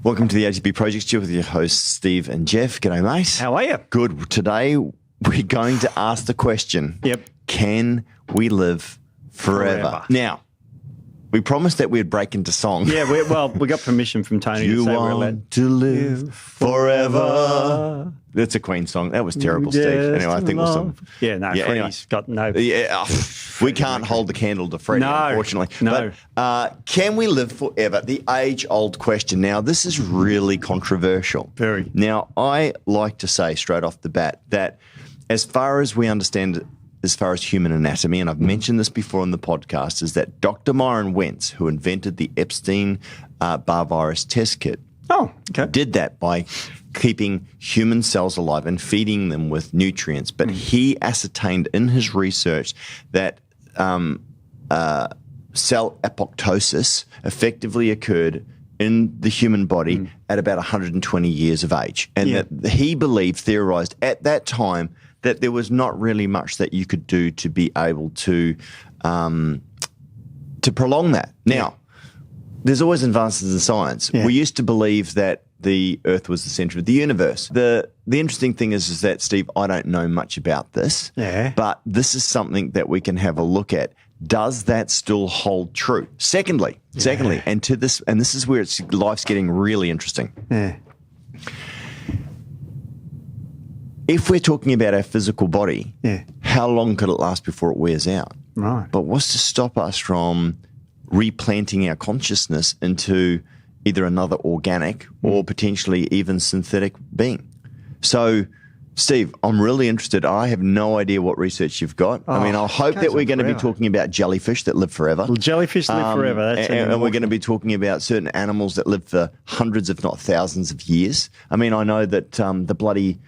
Welcome to the ATP Project. You're with your hosts, Steve and Jeff. G'day, mate. How are you? Good. Today, we're going to ask the question, can we live forever? Now, we promised that we'd break into song. Yeah, we got permission from Tony to say we're allowed. Want to live forever. That's a Queen song. That was terrible, Steve. Anyway, I think we'll some. Yeah, no, Freddie's got no. Yeah, we can't hold the candle to Freddie, unfortunately. No. But can we live forever? The age-old question. Now, this is really controversial. Very. Now, I like to say straight off the bat that as far as we understand it, as far as human anatomy, and I've mentioned this before on the podcast, is that Dr. Myron Wentz, who invented the Epstein-Barr virus test kit, did that by keeping human cells alive and feeding them with nutrients. But he ascertained in his research that cell apoptosis effectively occurred in the human body at about 120 years of age. And that he theorized at that time that there was not really much that you could do to be able to prolong that. Now, there's always advances in science. We used to believe that the Earth was the center of the universe. The interesting thing is that, Steve, I don't know much about this, but this is something that we can have a look at. Does that still hold true? Secondly, and this is where life's getting really interesting. If we're talking about our physical body, how long could it last before it wears out? Right. But what's to stop us from replanting our consciousness into either another organic or potentially even synthetic being? So, Steve, I'm really interested. I have no idea what research you've got. I hope that we're going to be talking about jellyfish that live forever. Well, jellyfish live forever. And we're going to be talking about certain animals that live for hundreds, if not thousands of years. I mean, I know that the bloody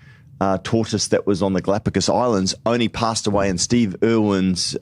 tortoise that was on the Galapagos Islands only passed away in Steve Irwin's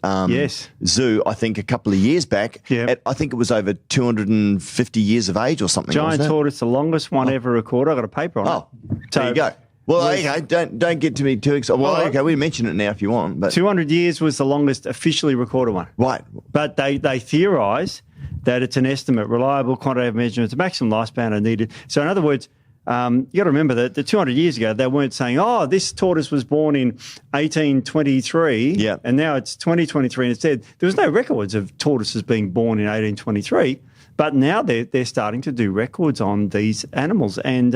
zoo, I think, a couple of years back. I think it was over 250 years of age or something. Giant tortoise, the longest one ever recorded. I got a paper on it. There you go. Well, okay, don't get to me too excited. Well, okay, we mention it now if you want. But 200 years was the longest officially recorded one. Right. But they theorise that it's an estimate, reliable quantitative measurement, the maximum lifespan are needed. So in other words, you got to remember that the 200 years ago, they weren't saying, this tortoise was born in 1823, and now it's 2023. And instead, there was no records of tortoises being born in 1823. But now they're starting to do records on these animals. And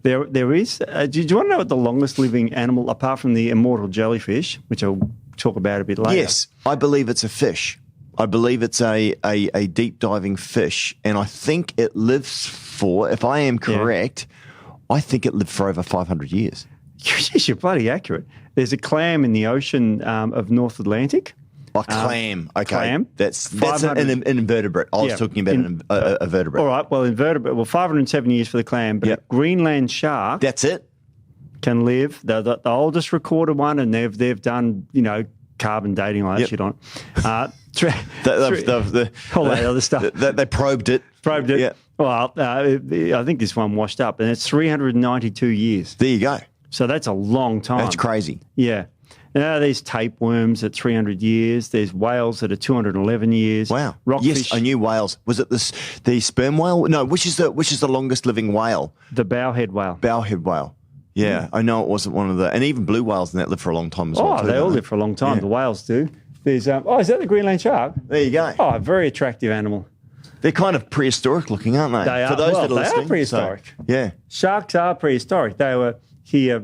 there is, do you want to know what the longest living animal, apart from the immortal jellyfish, which I'll talk about a bit later? Yes, I believe it's a fish. I believe it's a deep diving fish. And I think it lives for, if I am correct, I think it lived for over 500 years. You're bloody accurate. There's a clam in the ocean of North Atlantic. A clam. Okay. Clam. That's an invertebrate. I was talking about a vertebrate. All right. Well, invertebrate. Well, 507 years for the clam, but a Greenland shark. That's it. Can live. The oldest recorded one, and they've done, carbon dating all that shit on it. All that other stuff. They probed it. Yeah. Well, I think this one washed up, and it's 392 years. There you go. So that's a long time. That's crazy. Yeah. Now, there's tapeworms at 300 years. There's whales that are 211 years. Wow. Rockfish. Yes, I knew whales. Was it the sperm whale? No, which is the longest living whale? The bowhead whale. Bowhead whale. Yeah, I know it wasn't one of the... And even blue whales and that live for a long time as well. They all live for a long time. The whales do. There's... is that the Greenland shark? There you go. A very attractive animal. They're kind of prehistoric looking, aren't they? They are. For those that are they listening. Are prehistoric. So, Sharks are prehistoric. They were here,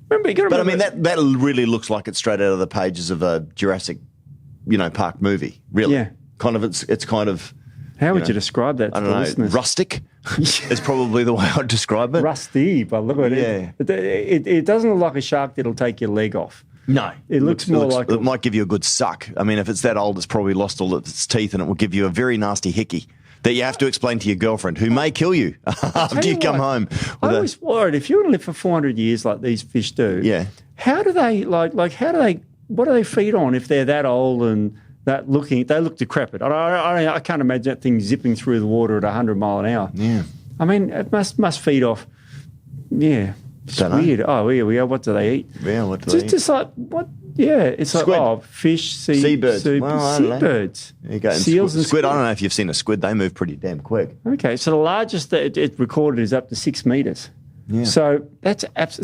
Remember, you got to But I mean, that really looks like it's straight out of the pages of a Jurassic, Park movie. Really. Yeah. Kind of. It's kind of. How would you describe that? I don't know. Listeners? Rustic is probably the way I'd describe it. Rusty, but look at it. It doesn't look like a shark that'll take your leg off. No. It looks more like... It might give you a good suck. I mean, if it's that old, it's probably lost all of its teeth and it will give you a very nasty hickey that you have to explain to your girlfriend, who may kill you after you come home. I always worried, if you want to live for 400 years like these fish do, how do they, what do they feed on if they're that old and that looking, they look decrepit? I can't imagine that thing zipping through the water at 100 mile an hour. Yeah. I mean, it must feed off, it's weird. Oh, here we are. What do they eat? Yeah, what do they eat? Just like, what Yeah, it's Squid. like fish, Seabirds. Well, I don't know. seabirds. There you go. And Seals and squid. I don't know if you've seen a squid. They move pretty damn quick. Okay, so the largest that it recorded is up to 6 meters. Yeah. So that's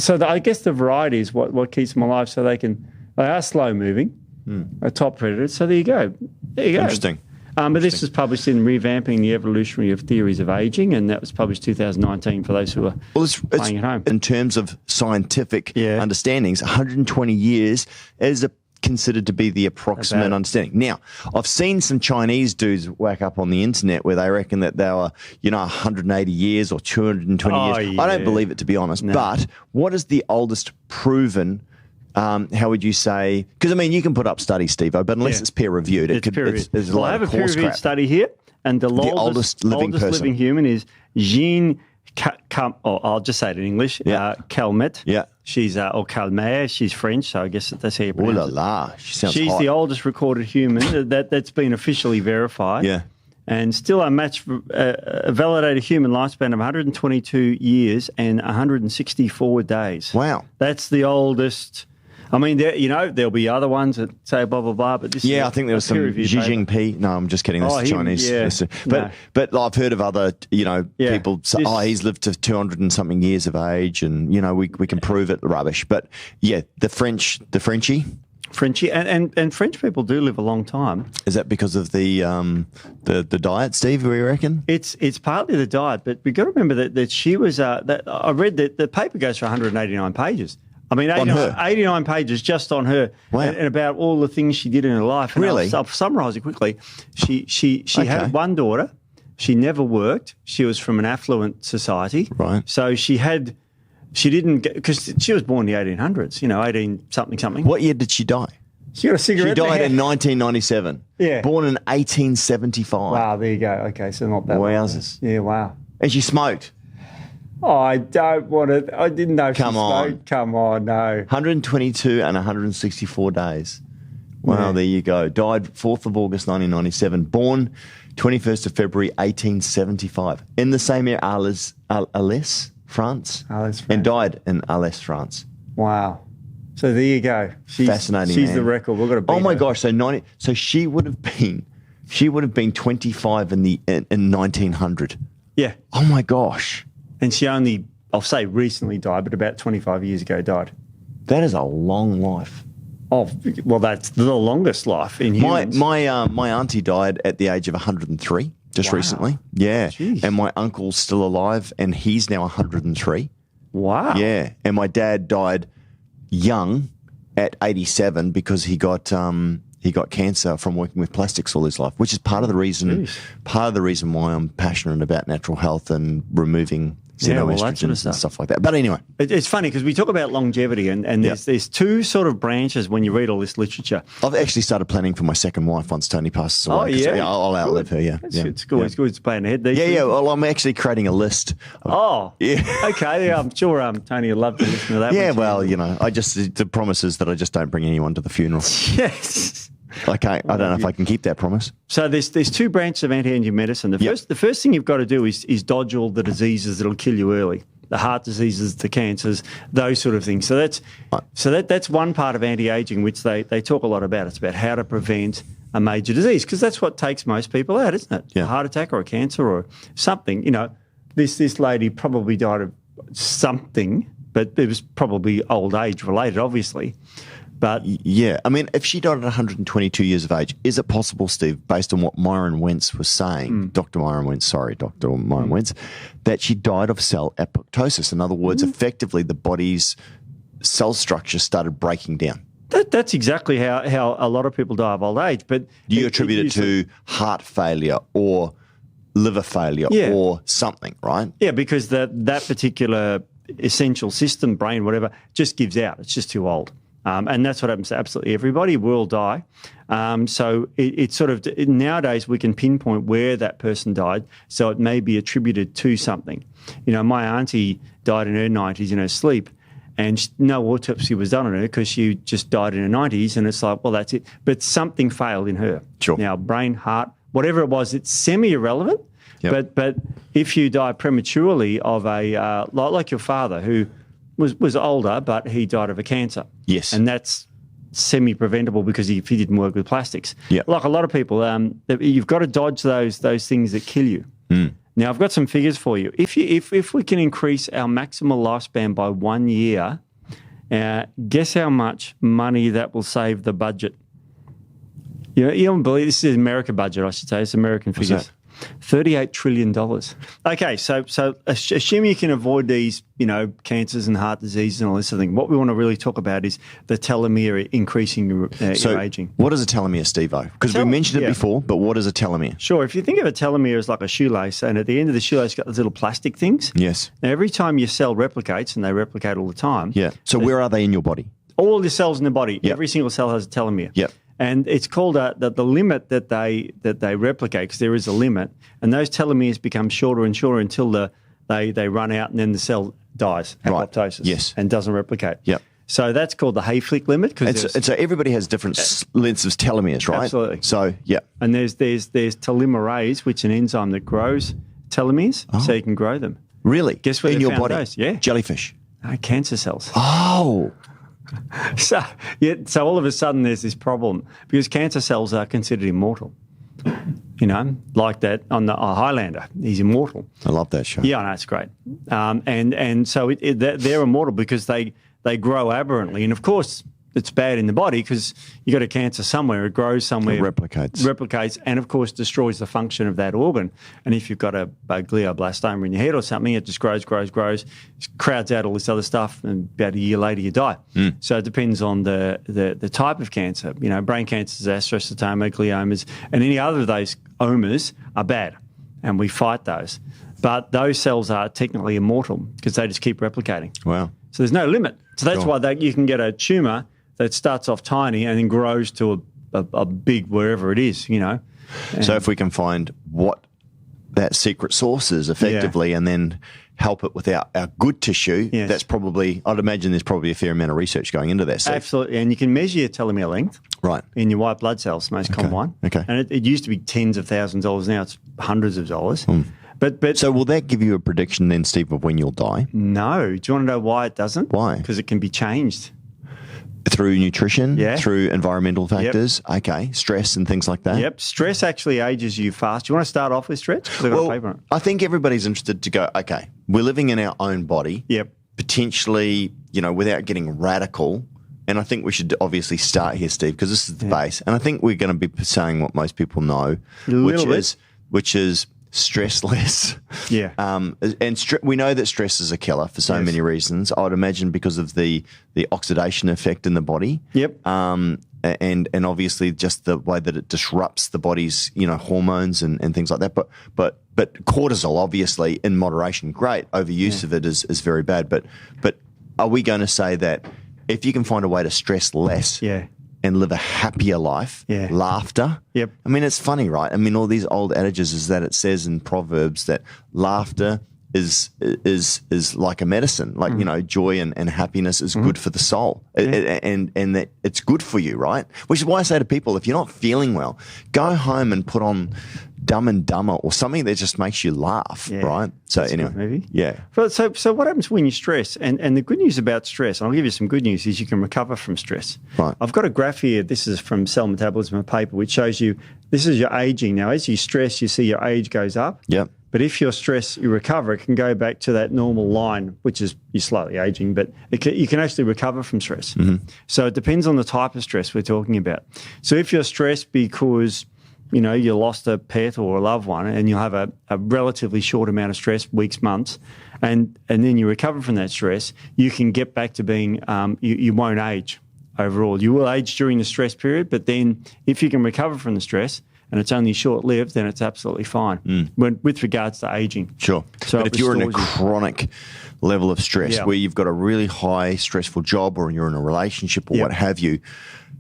I guess the variety is what keeps them alive. So they are slow moving, are top predators. So there you go. Interesting. But this was published in Revamping the Evolutionary of Theories of Aging, and that was published 2019 for those who are playing at home. In terms of scientific understandings, 120 years is considered to be the approximate understanding. Now, I've seen some Chinese dudes whack up on the internet where they reckon that they were, 180 years or 220 years. Yeah. I don't believe it, to be honest. No. But what is the oldest proven? How would you say? Because, you can put up studies, Steve-O, but unless it's peer-reviewed, it's peer-reviewed. Well, I have a peer-reviewed study here, and the oldest living human is Jean I'll just say it in English, Calmet. Yeah. She's, or Calmet, she's French, so I guess that's how you pronounce it. Oh la la, she's the oldest recorded human that's been officially verified. Yeah. And still unmatched, a validated human lifespan of 122 years and 164 days. Wow. That's the oldest. There'll be other ones that say blah, blah, blah, but this is I think there was some Xi Jinping. No, I'm just kidding. That's Chinese. Yeah. But I've heard of other, people say, he's lived to 200 and something years of age and, we can prove it, rubbish. But, the Frenchie. And French people do live a long time. Is that because of the diet, Steve? We reckon it's partly the diet, but we've got to remember that she was. I read that the paper goes for 189 pages. 89 pages just on her, and about all the things she did in her life. And really, I'll summarise it quickly. She had one daughter. She never worked. She was from an affluent society, right? So she didn't because she was born in the 1800s. 18 something. What year did she die? She got a cigarette. She died in 1997. Yeah, born in 1875. Wow, there you go. Okay, so not that. Wowzers. Yeah, wow. And she smoked. Oh, I don't want to. I didn't know she smoked. Come on, no. 122 and 164 days. Wow, There you go. Died 4th of August 1997. Born 21st of February 1875. In the same year, Arles, France. And died in Arles, France. Wow. So there you go. Fascinating. She's the record. We've got to beat her. Gosh! So she would have been 25 in 1900. Yeah. Oh my gosh. And she only, I'll say recently died, but about 25 years ago died. That is a long life. Oh, well, that's the longest life in humans. My auntie died at the age of 103 just recently. Yeah. Jeez. And my uncle's still alive and he's now 103. Wow. Yeah. And my dad died young at 87 because he got cancer from working with plastics all his life, which is part of the reason why I'm passionate about natural health and removing xenoestrogens and stuff like that. But anyway. It's funny because we talk about longevity and there's two sort of branches when you read all this literature. I've actually started planning for my second wife once Tony passes away. Oh, yeah? I'll outlive her, It's good. It's good. It's planning ahead. Well, I'm actually creating a list. Okay. Yeah, I'm sure Tony will love to listen to that. Yeah, well, the promise is that I just don't bring anyone to the funeral. Yes. I don't know if I can keep that promise. So there's two branches of anti-aging medicine. The first thing you've got to do is dodge all the diseases that'll kill you early. The heart diseases, the cancers, those sort of things. So that's one part of anti-aging, which they talk a lot about. It's about how to prevent a major disease, because that's what takes most people out, isn't it? Yeah. A heart attack or a cancer or something. This lady probably died of something, but it was probably old age related, obviously. But yeah, if she died at 122 years of age, is it possible, Steve, based on what Myron Wentz was saying, Dr. Myron Wentz, that she died of cell apoptosis? In other words, effectively the body's cell structure started breaking down. That's exactly how a lot of people die of old age. But you attribute it to heart failure or liver failure or something, right? Yeah, because that particular essential system, brain, whatever, just gives out. It's just too old. And that's what happens to absolutely everybody. Will die. So it's sort of, nowadays we can pinpoint where that person died, so it may be attributed to something. My auntie died in her 90s in her sleep, and no autopsy was done on her because she just died in her 90s, and it's like, well, that's it. But something failed in her. Sure. Now, brain, heart, whatever it was, it's semi-irrelevant. Yep. But if you die prematurely of like your father, who was older, but he died of a cancer. Yes. And that's semi-preventable because if he didn't work with plastics. Yeah. Like a lot of people, you've got to dodge those things that kill you. Now, I've got some figures for you. If we can increase our maximal lifespan by 1 year, guess how much money that will save the budget? You don't believe this is American budget, I should say. It's American figures. $38 trillion. Okay, so assume you can avoid these, cancers and heart disease and all this sort of thing. What we want to really talk about is the telomere increasing your aging. What is a telomere, Steve-O? Because we mentioned it before, but what is a telomere? Sure. If you think of a telomere as like a shoelace, and at the end of the shoelace, you've got those little plastic things. Yes. Now, every time your cell replicates, and they replicate all the time. Yeah. So where are they in your body? All the cells in the body. Yep. Every single cell has a telomere. Yep. And it's called the limit that they replicate, because there is a limit, and those telomeres become shorter and shorter until they run out, and then the cell dies, apoptosis, yes, and doesn't replicate. Yep. So that's called the Hayflick limit. And so everybody has different lengths of telomeres, right? Absolutely. So yeah. And there's telomerase, which is an enzyme that grows telomeres, so you can grow them. Really? Guess where in they your found body? those? Yeah. Jellyfish. No, cancer cells. Oh. So all of a sudden there's this problem because cancer cells are considered immortal. Like that on the Highlander, he's immortal. I love that show. Yeah, I know, it's great. And so they're immortal because they grow aberrantly, and of course it's bad in the body because you got a cancer somewhere, it grows somewhere, it replicates, and of course destroys the function of that organ. And if you've got a glioblastoma in your head or something, it just grows, crowds out all this other stuff, and about a year later you die. So it depends on the type of cancer. Brain cancers, astrocytoma, gliomas, and any other of those omas are bad, and we fight those. But those cells are technically immortal because they just keep replicating. Wow. So there's no limit. So that's why you can get a tumour that starts off tiny and then grows to a big wherever it is, So if we can find what that secret source is effectively and then help it with our good tissue, that's probably, I'd imagine there's probably a fair amount of research going into that. Absolutely. And you can measure your telomere length in your white blood cells, the most common one. Okay. And it used to be tens of thousands of dollars. Now it's hundreds of dollars. But so will that give you a prediction then, Steve, of when you'll die? No. Do you want to know why it doesn't? Why? Because it can be changed. Through nutrition, through environmental factors, stress and things like that. Yep, stress actually ages you fast. Do you want to start off with stress? Well, I think everybody's interested to go, okay, we're living in our own body. Yep. Potentially, without getting radical. And I think we should obviously start here, Steve, because this is the base. And I think we're going to be saying what most people know, which is stress less. Yeah. And we know that stress is a killer for so many reasons. I would imagine because of the oxidation effect in the body. Yep. And obviously just the way that it disrupts the body's, hormones and things like that. But cortisol, obviously, in moderation, great. Overuse of it is very bad. But are we going to say that if you can find a way to stress less and live a happier life, laughter. Yep. I mean, it's funny, right? I mean, all these old adages is that it says in Proverbs that laughter is like a medicine, like, joy and happiness is good for the soul and that it's good for you, right? Which is why I say to people, if you're not feeling well, go home and put on Dumb and Dumber or something that just makes you laugh, right? So that's anyway, maybe. Yeah. So what happens when you stress? And the good news about stress, and I'll give you some good news, is you can recover from stress. Right. I've got a graph here. This is from Cell Metabolism, a paper, which shows you this is your aging. Now, as you stress, you see your age goes up. Yep. But if you're stressed, you recover, it can go back to that normal line, which is you're slightly aging, but you can actually recover from stress. So it depends on the type of stress we're talking about. So if you're stressed because you lost a pet or a loved one, and you'll have a relatively short amount of stress, weeks, months, and then you recover from that stress, you can get back to being, you won't age overall. You will age during the stress period, but then if you can recover from the stress, and it's only short-lived, then it's absolutely fine with regards to aging. Sure. So but if you're in a chronic level of stress where you've got a really high stressful job or you're in a relationship or what have you,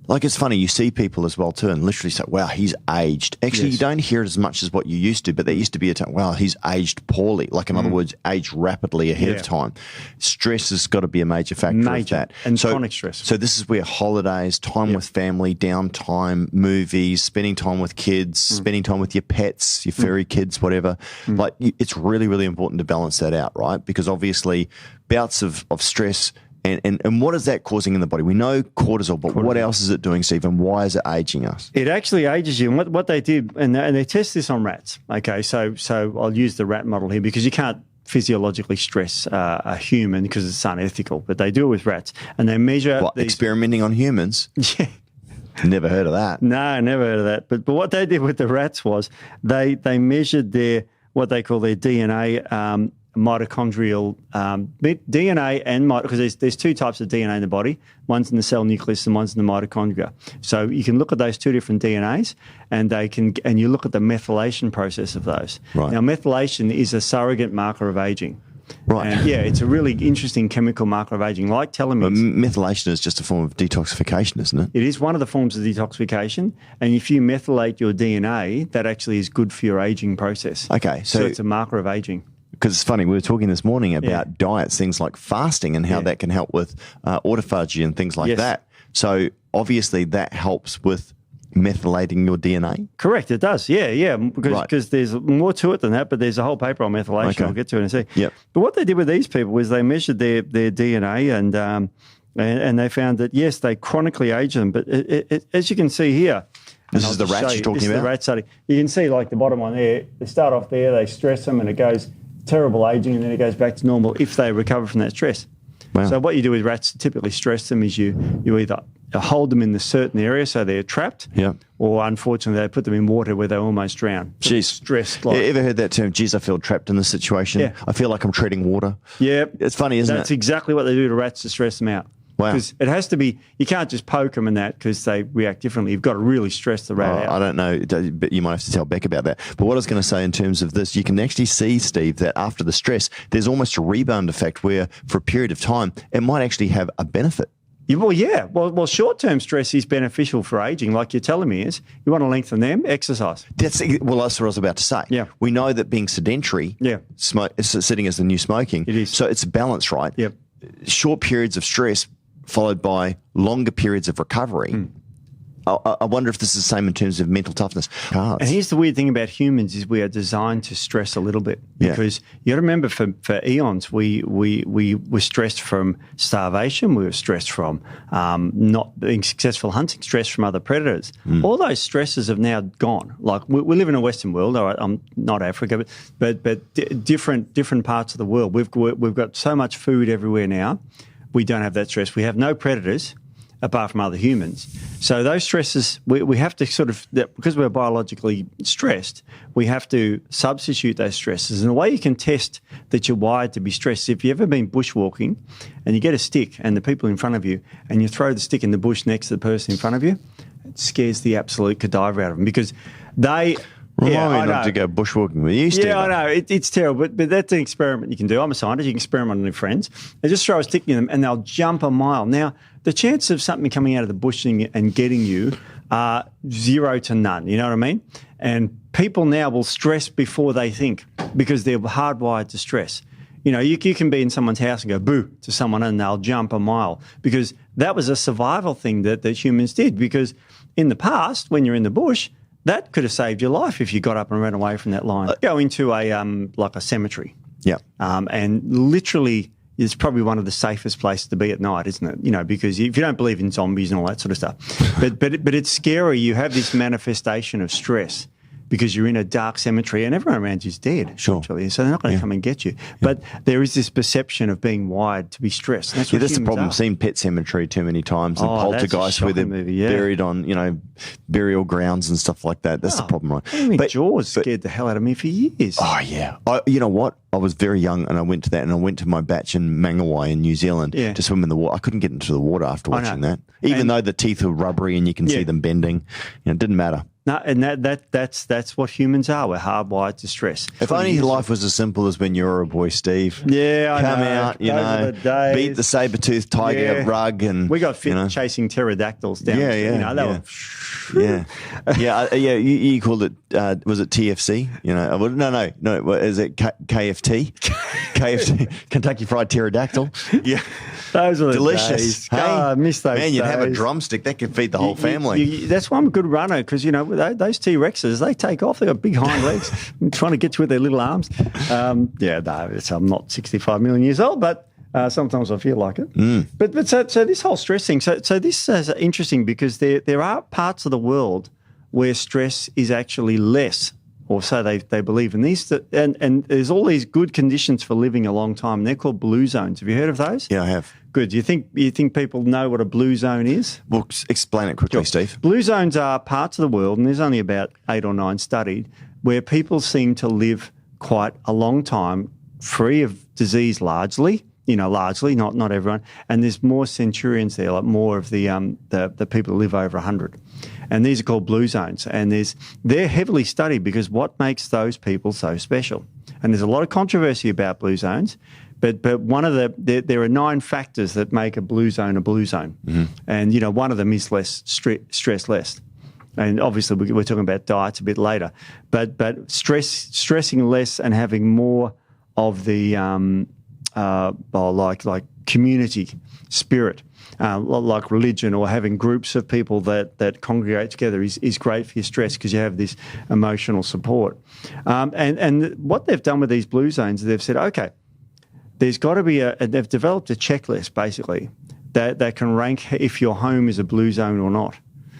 like it's funny, you see people as well too and literally say, wow, he's aged. Actually, you don't hear it as much as what you used to, but there used to be a time, wow, he's aged poorly. Like in other words, aged rapidly ahead of time. Stress has got to be a major factor of that. And chronic stress. So this is where holidays, time with family, downtime, movies, spending time with kids, spending time with your pets, your furry kids, whatever. Like it's really, really important to balance that out, right? Because obviously bouts of stress And what is that causing in the body? We know cortisol, but what else is it doing, Steve, and why is it aging us? It actually ages you. And what they did, and they test this on rats. Okay, so I'll use the rat model here because you can't physiologically stress a human because it's unethical, but they do it with rats. And they measure... experimenting on humans? Yeah. Never heard of that. No, never heard of that. But what they did with the rats was they measured what they call their DNA, mitochondrial DNA, and because there's two types of DNA in the body. One's in the cell nucleus and one's in the mitochondria. So you can look at those two different DNAs, and you look at the methylation process of those. Right. Now, methylation is a surrogate marker of aging. Right. And it's a really interesting chemical marker of aging, like telomeres. But methylation is just a form of detoxification, isn't it? It is one of the forms of detoxification. And if you methylate your DNA, that actually is good for your aging process. Okay. So it's a marker of aging. Because it's funny, we were talking this morning about diets, things like fasting and how that can help with autophagy and things like that. So obviously that helps with methylating your DNA? Correct, it does. Yeah, because there's more to it than that, but there's a whole paper on methylation. Okay. I'll get to it in a sec. Yep. But what they did with these people was they measured their DNA and they found that, yes, they chronically age them. But as you can see here, this is the rats you're talking about? This is the rat study. You can see like the bottom one there, they start off there, they stress them and it goes terrible aging and then it goes back to normal if they recover from that stress. Wow. So what you do with rats to typically stress them is you either hold them in a certain area so they're trapped, or unfortunately they put them in water where they almost drown. Jeez. Stressed. Like, ever heard that term, geez, I feel trapped in this situation? Yeah. I feel like I'm treading water. Yeah. It's funny, isn't it? That's exactly what they do to rats to stress them out. Wow. Because it has to be, you can't just poke them and that because they react differently. You've got to really stress the rat out. I don't know, but you might have to tell Beck about that. But what I was going to say in terms of this, you can actually see, Steve, that after the stress, there's almost a rebound effect where for a period of time, it might actually have a benefit. Well, short-term stress is beneficial for aging, like your telomeres. You want to lengthen them, exercise. That's what I was about to say. Yeah. We know that being sedentary, sitting is the new smoking. It is. So it's a balance, right? Yep. Short periods of stress followed by longer periods of recovery. I wonder if this is the same in terms of mental toughness. And here's the weird thing about humans is we are designed to stress a little bit because you got to remember for eons we were stressed from starvation, we were stressed from not being successful hunting, stressed from other predators. All those stresses have now gone. Like we live in a Western world. All right, I'm not Africa, but different parts of the world. We've got so much food everywhere now. We don't have that stress. We have no predators apart from other humans. So those stresses, we have to sort of, because we're biologically stressed, we have to substitute those stresses. And the way you can test that you're wired to be stressed, if you've ever been bushwalking and you get a stick and the people in front of you and you throw the stick in the bush next to the person in front of you, it scares the absolute cadaver out of them because they... Remind me not to go bushwalking with you, Steve. Yeah, I know. It's terrible, but that's an experiment you can do. I'm a scientist. You can experiment on your friends. They just throw a stick in them and they'll jump a mile. Now, the chance of something coming out of the bush and getting you are 0 to none. You know what I mean? And people now will stress before they think because they're hardwired to stress. You know, you can be in someone's house and go boo to someone and they'll jump a mile because that was a survival thing that humans did because in the past, when you're in the bush, that could have saved your life if you got up and ran away from that lion. Go into a cemetery. Yeah. And literally, it's probably one of the safest places to be at night, isn't it? You know, because if you don't believe in zombies and all that sort of stuff, but it's scary. You have this manifestation of stress because you're in a dark cemetery and everyone around you is dead. Sure. Actually. So they're not going to come and get you. But there is this perception of being wired to be stressed. That's that's the problem. I've seen Pet Cemetery too many times and Poltergeist where they're buried on, burial grounds and stuff like that. That's the problem, right? I mean, Jaws scared the hell out of me for years. Oh, yeah. You know what? I was very young and I went to that and I went to my batch in Mangawai in New Zealand to swim in the water. I couldn't get into the water after watching that. Even though the teeth were rubbery and you can see them bending, it didn't matter. No, and that's what humans are. We're hardwired to stress. If only life was as simple as when you were a boy, Steve. Yeah, I know. Come out, beat the saber-toothed tiger rug, and we got fit chasing pterodactyls down. You called it. Was it TFC? No. Is it KFT? KFT, Kentucky Fried Pterodactyl. Yeah. Those were delicious. Hey, I miss those. Man, you'd days. have a drumstick that could feed the whole family. That's why I'm a good runner because those T-Rexes they take off. They got big hind legs, trying to get you with their little arms. I'm not 65 million years old, but Sometimes I feel like it. But so this whole stress thing, so this is interesting because there are parts of the world where stress is actually less, or so they believe. And and there's all these good conditions for living a long time. And they're called blue zones. Have you heard of those? Yeah, I have. Good. Do you think people know what a blue zone is? Well, explain it quickly, Steve. Blue zones are parts of the world, and there's only about 8 or 9 studied, where people seem to live quite a long time, free of disease largely, not everyone. And there's more centurions there, like more of the people who live over 100. And these are called blue zones. And they're heavily studied because what makes those people so special? And there's a lot of controversy about blue zones. But one of there are 9 factors that make a blue zone. Mm-hmm. And, one of them is less stress less. And obviously we're talking about diets a bit later. But stressing less and having more of the like community spirit, like religion, or having groups of people that congregate together is great for your stress because you have this emotional support. And what they've done with these blue zones, they've said, okay, there's got to be they've developed a checklist basically that can rank if your home is a blue zone or not.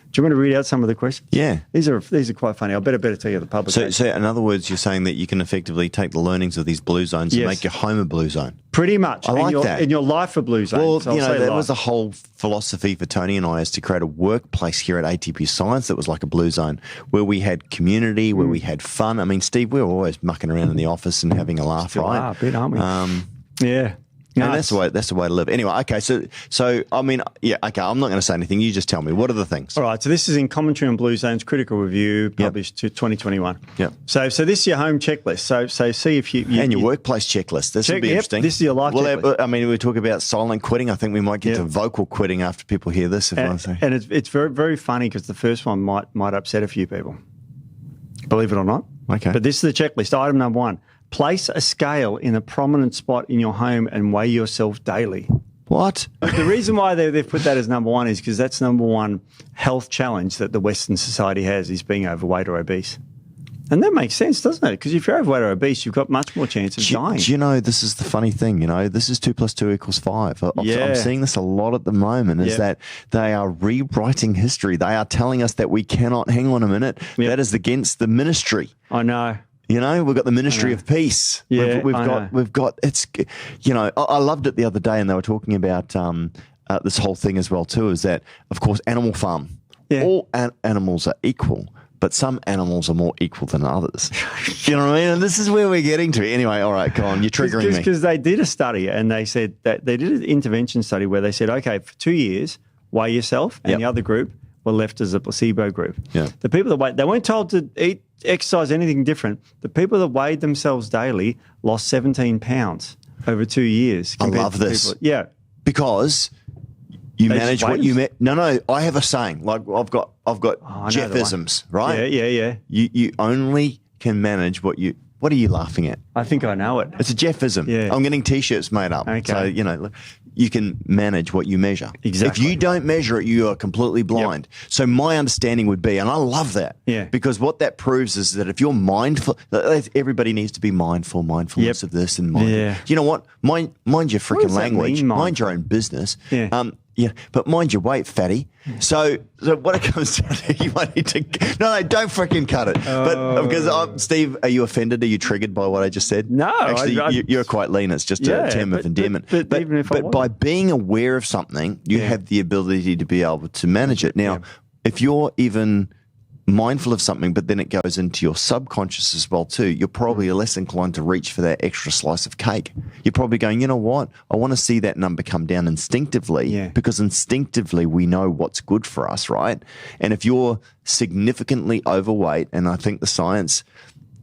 Do you want to read out some of the questions? Yeah. These are quite funny. I better tell you the public. So in other words, you're saying that you can effectively take the learnings of these blue zones and make your home a blue zone. Pretty much. I like that. And your life a blue zone. Well, so that was the whole philosophy for Tony and I, is to create a workplace here at ATP Science that was like a blue zone, where we had community, where we had fun. I mean, Steve, we were always mucking around in the office and having a laugh, Still right? are a bit, aren't we? Yeah. And that's the way to live. Anyway, okay, so I mean, yeah, okay, I'm not going to say anything. You just tell me. What are the things? All right, so this is in Commentary on Blue Zones, Critical Review, published to 2021. Yep. So this is your home checklist. So see if you and your workplace checklist. This would be interesting. This is your life checklist. I mean, we talk about silent quitting. I think we might get to vocal quitting after people hear this. And it's very, very funny because the first one might upset a few people. Believe it or not. Okay. But this is the checklist. Item number 1. Place a scale in a prominent spot in your home and weigh yourself daily. What? The reason why they've put that as number 1 is because that's number 1 health challenge that the Western society has, is being overweight or obese. And that makes sense, doesn't it? Because if you're overweight or obese, you've got much more chance of dying. Do you know, this is the funny thing, this is 2 + 2 = 5. I'm seeing this a lot at the moment, is that they are rewriting history. They are telling us that we cannot, hang on a minute, that is against the ministry. I know. We've got the Ministry of Peace. Yeah, we've got, it's, I loved it the other day, and they were talking about this whole thing as well too, is that, of course, Animal Farm. Yeah. All animals are equal, but some animals are more equal than others. You know what I mean? And this is where we're getting to. Anyway, all right, go on. You're triggering me. Because they did a study, and they said that they did an intervention study where they said, okay, for 2 years, weigh yourself, and the other group were left as a placebo group. Yeah. The people that weighed, they weren't told to eat, exercise, anything different. The people that weighed themselves daily lost 17 pounds over 2 years. I love this. Yeah. Because you manage what you No, I have a saying. Like I've got Jeffisms, right? Yeah. You only can manage what are you laughing at? I think I know it. It's a Jeffism. Yeah. I'm getting T-shirts made up. Okay. So, you can manage what you measure. Exactly. If you don't measure it, you are completely blind. Yep. So my understanding would be, and I love that, because what that proves is that if you're mindful, everybody needs to be mindfulness of this and mind. Yeah. You know what? Mind your freaking language. Mind your own business. Yeah. But mind your weight, fatty. So what it comes down to, you might need to. No, don't freaking cut it. But because Steve, are you offended? Are you triggered by what I just said? No, actually, you're quite lean. It's just a term of endearment. But even if by being aware of something, you have the ability to be able to manage it. Now, if you're even mindful of something, but then it goes into your subconscious as well too, you're probably less inclined to reach for that extra slice of cake. You're probably going, you know what? I want to see that number come down instinctively, because instinctively we know what's good for us, right? And if you're significantly overweight, and I think the science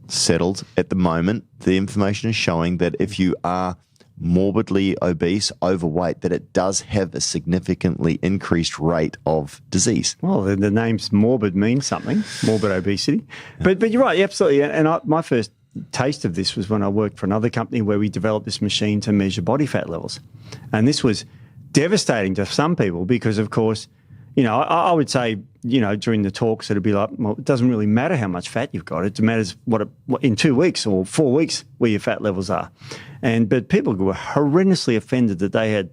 settled at the moment, the information is showing that if you are morbidly obese, overweight, that it does have a significantly increased rate of disease. Well, the name's morbid means something, morbid obesity. But you're right, absolutely. And my first taste of this was when I worked for another company where we developed this machine to measure body fat levels. And this was devastating to some people because, of course, I would say, during the talks, it'd be like, well, it doesn't really matter how much fat you've got. It matters what in 2 weeks or 4 weeks where your fat levels are. But people were horrendously offended that they had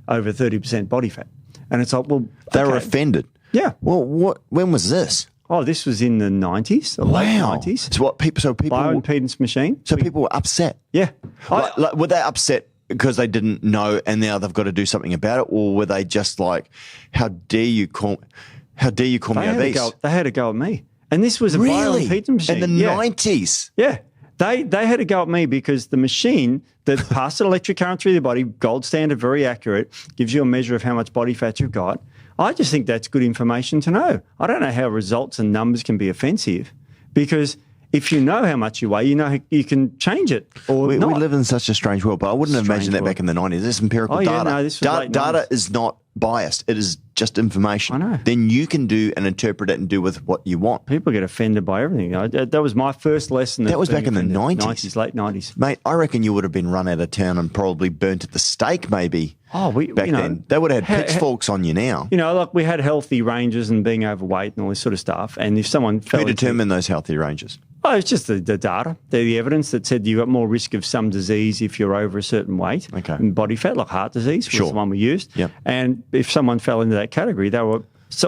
over 30% body fat. And it's like, well, they were offended. Yeah. Well, when was this? Oh, this was in the 90s, the late 90s. So people bioimpedance machine. So people were upset. Yeah. Were they upset because they didn't know and now they've got to do something about it, or were they just like, how dare you call me obese? They had a go at me. And this was a bioimpedance machine. In the 90s? Yeah. They had a go at me because the machine that passes electric current through the body, gold standard, very accurate, gives you a measure of how much body fat you've got. I just think that's good information to know. I don't know how results and numbers can be offensive, because if you know how much you weigh, you can change it or we not. We live in such a strange world, but I wouldn't have imagined that back in the 90s. There's empirical data. No, this was late data is not biased. It is just information. I know. Then you can do and interpret it and do with what you want. People get offended by everything. That was my first lesson. That was back in the 90s. Late 90s. Mate, I reckon you would have been run out of town and probably burnt at the stake maybe. Back then. They would have had pitchforks on you now. Like we had healthy ranges and being overweight and all this sort of stuff. And if someone fell Who determined those healthy ranges? Oh, it's just the data, the evidence that said you got more risk of some disease if you're over a certain weight. Okay. And body fat, like heart disease, was the one we used. Yep. And if someone fell into that category, they were,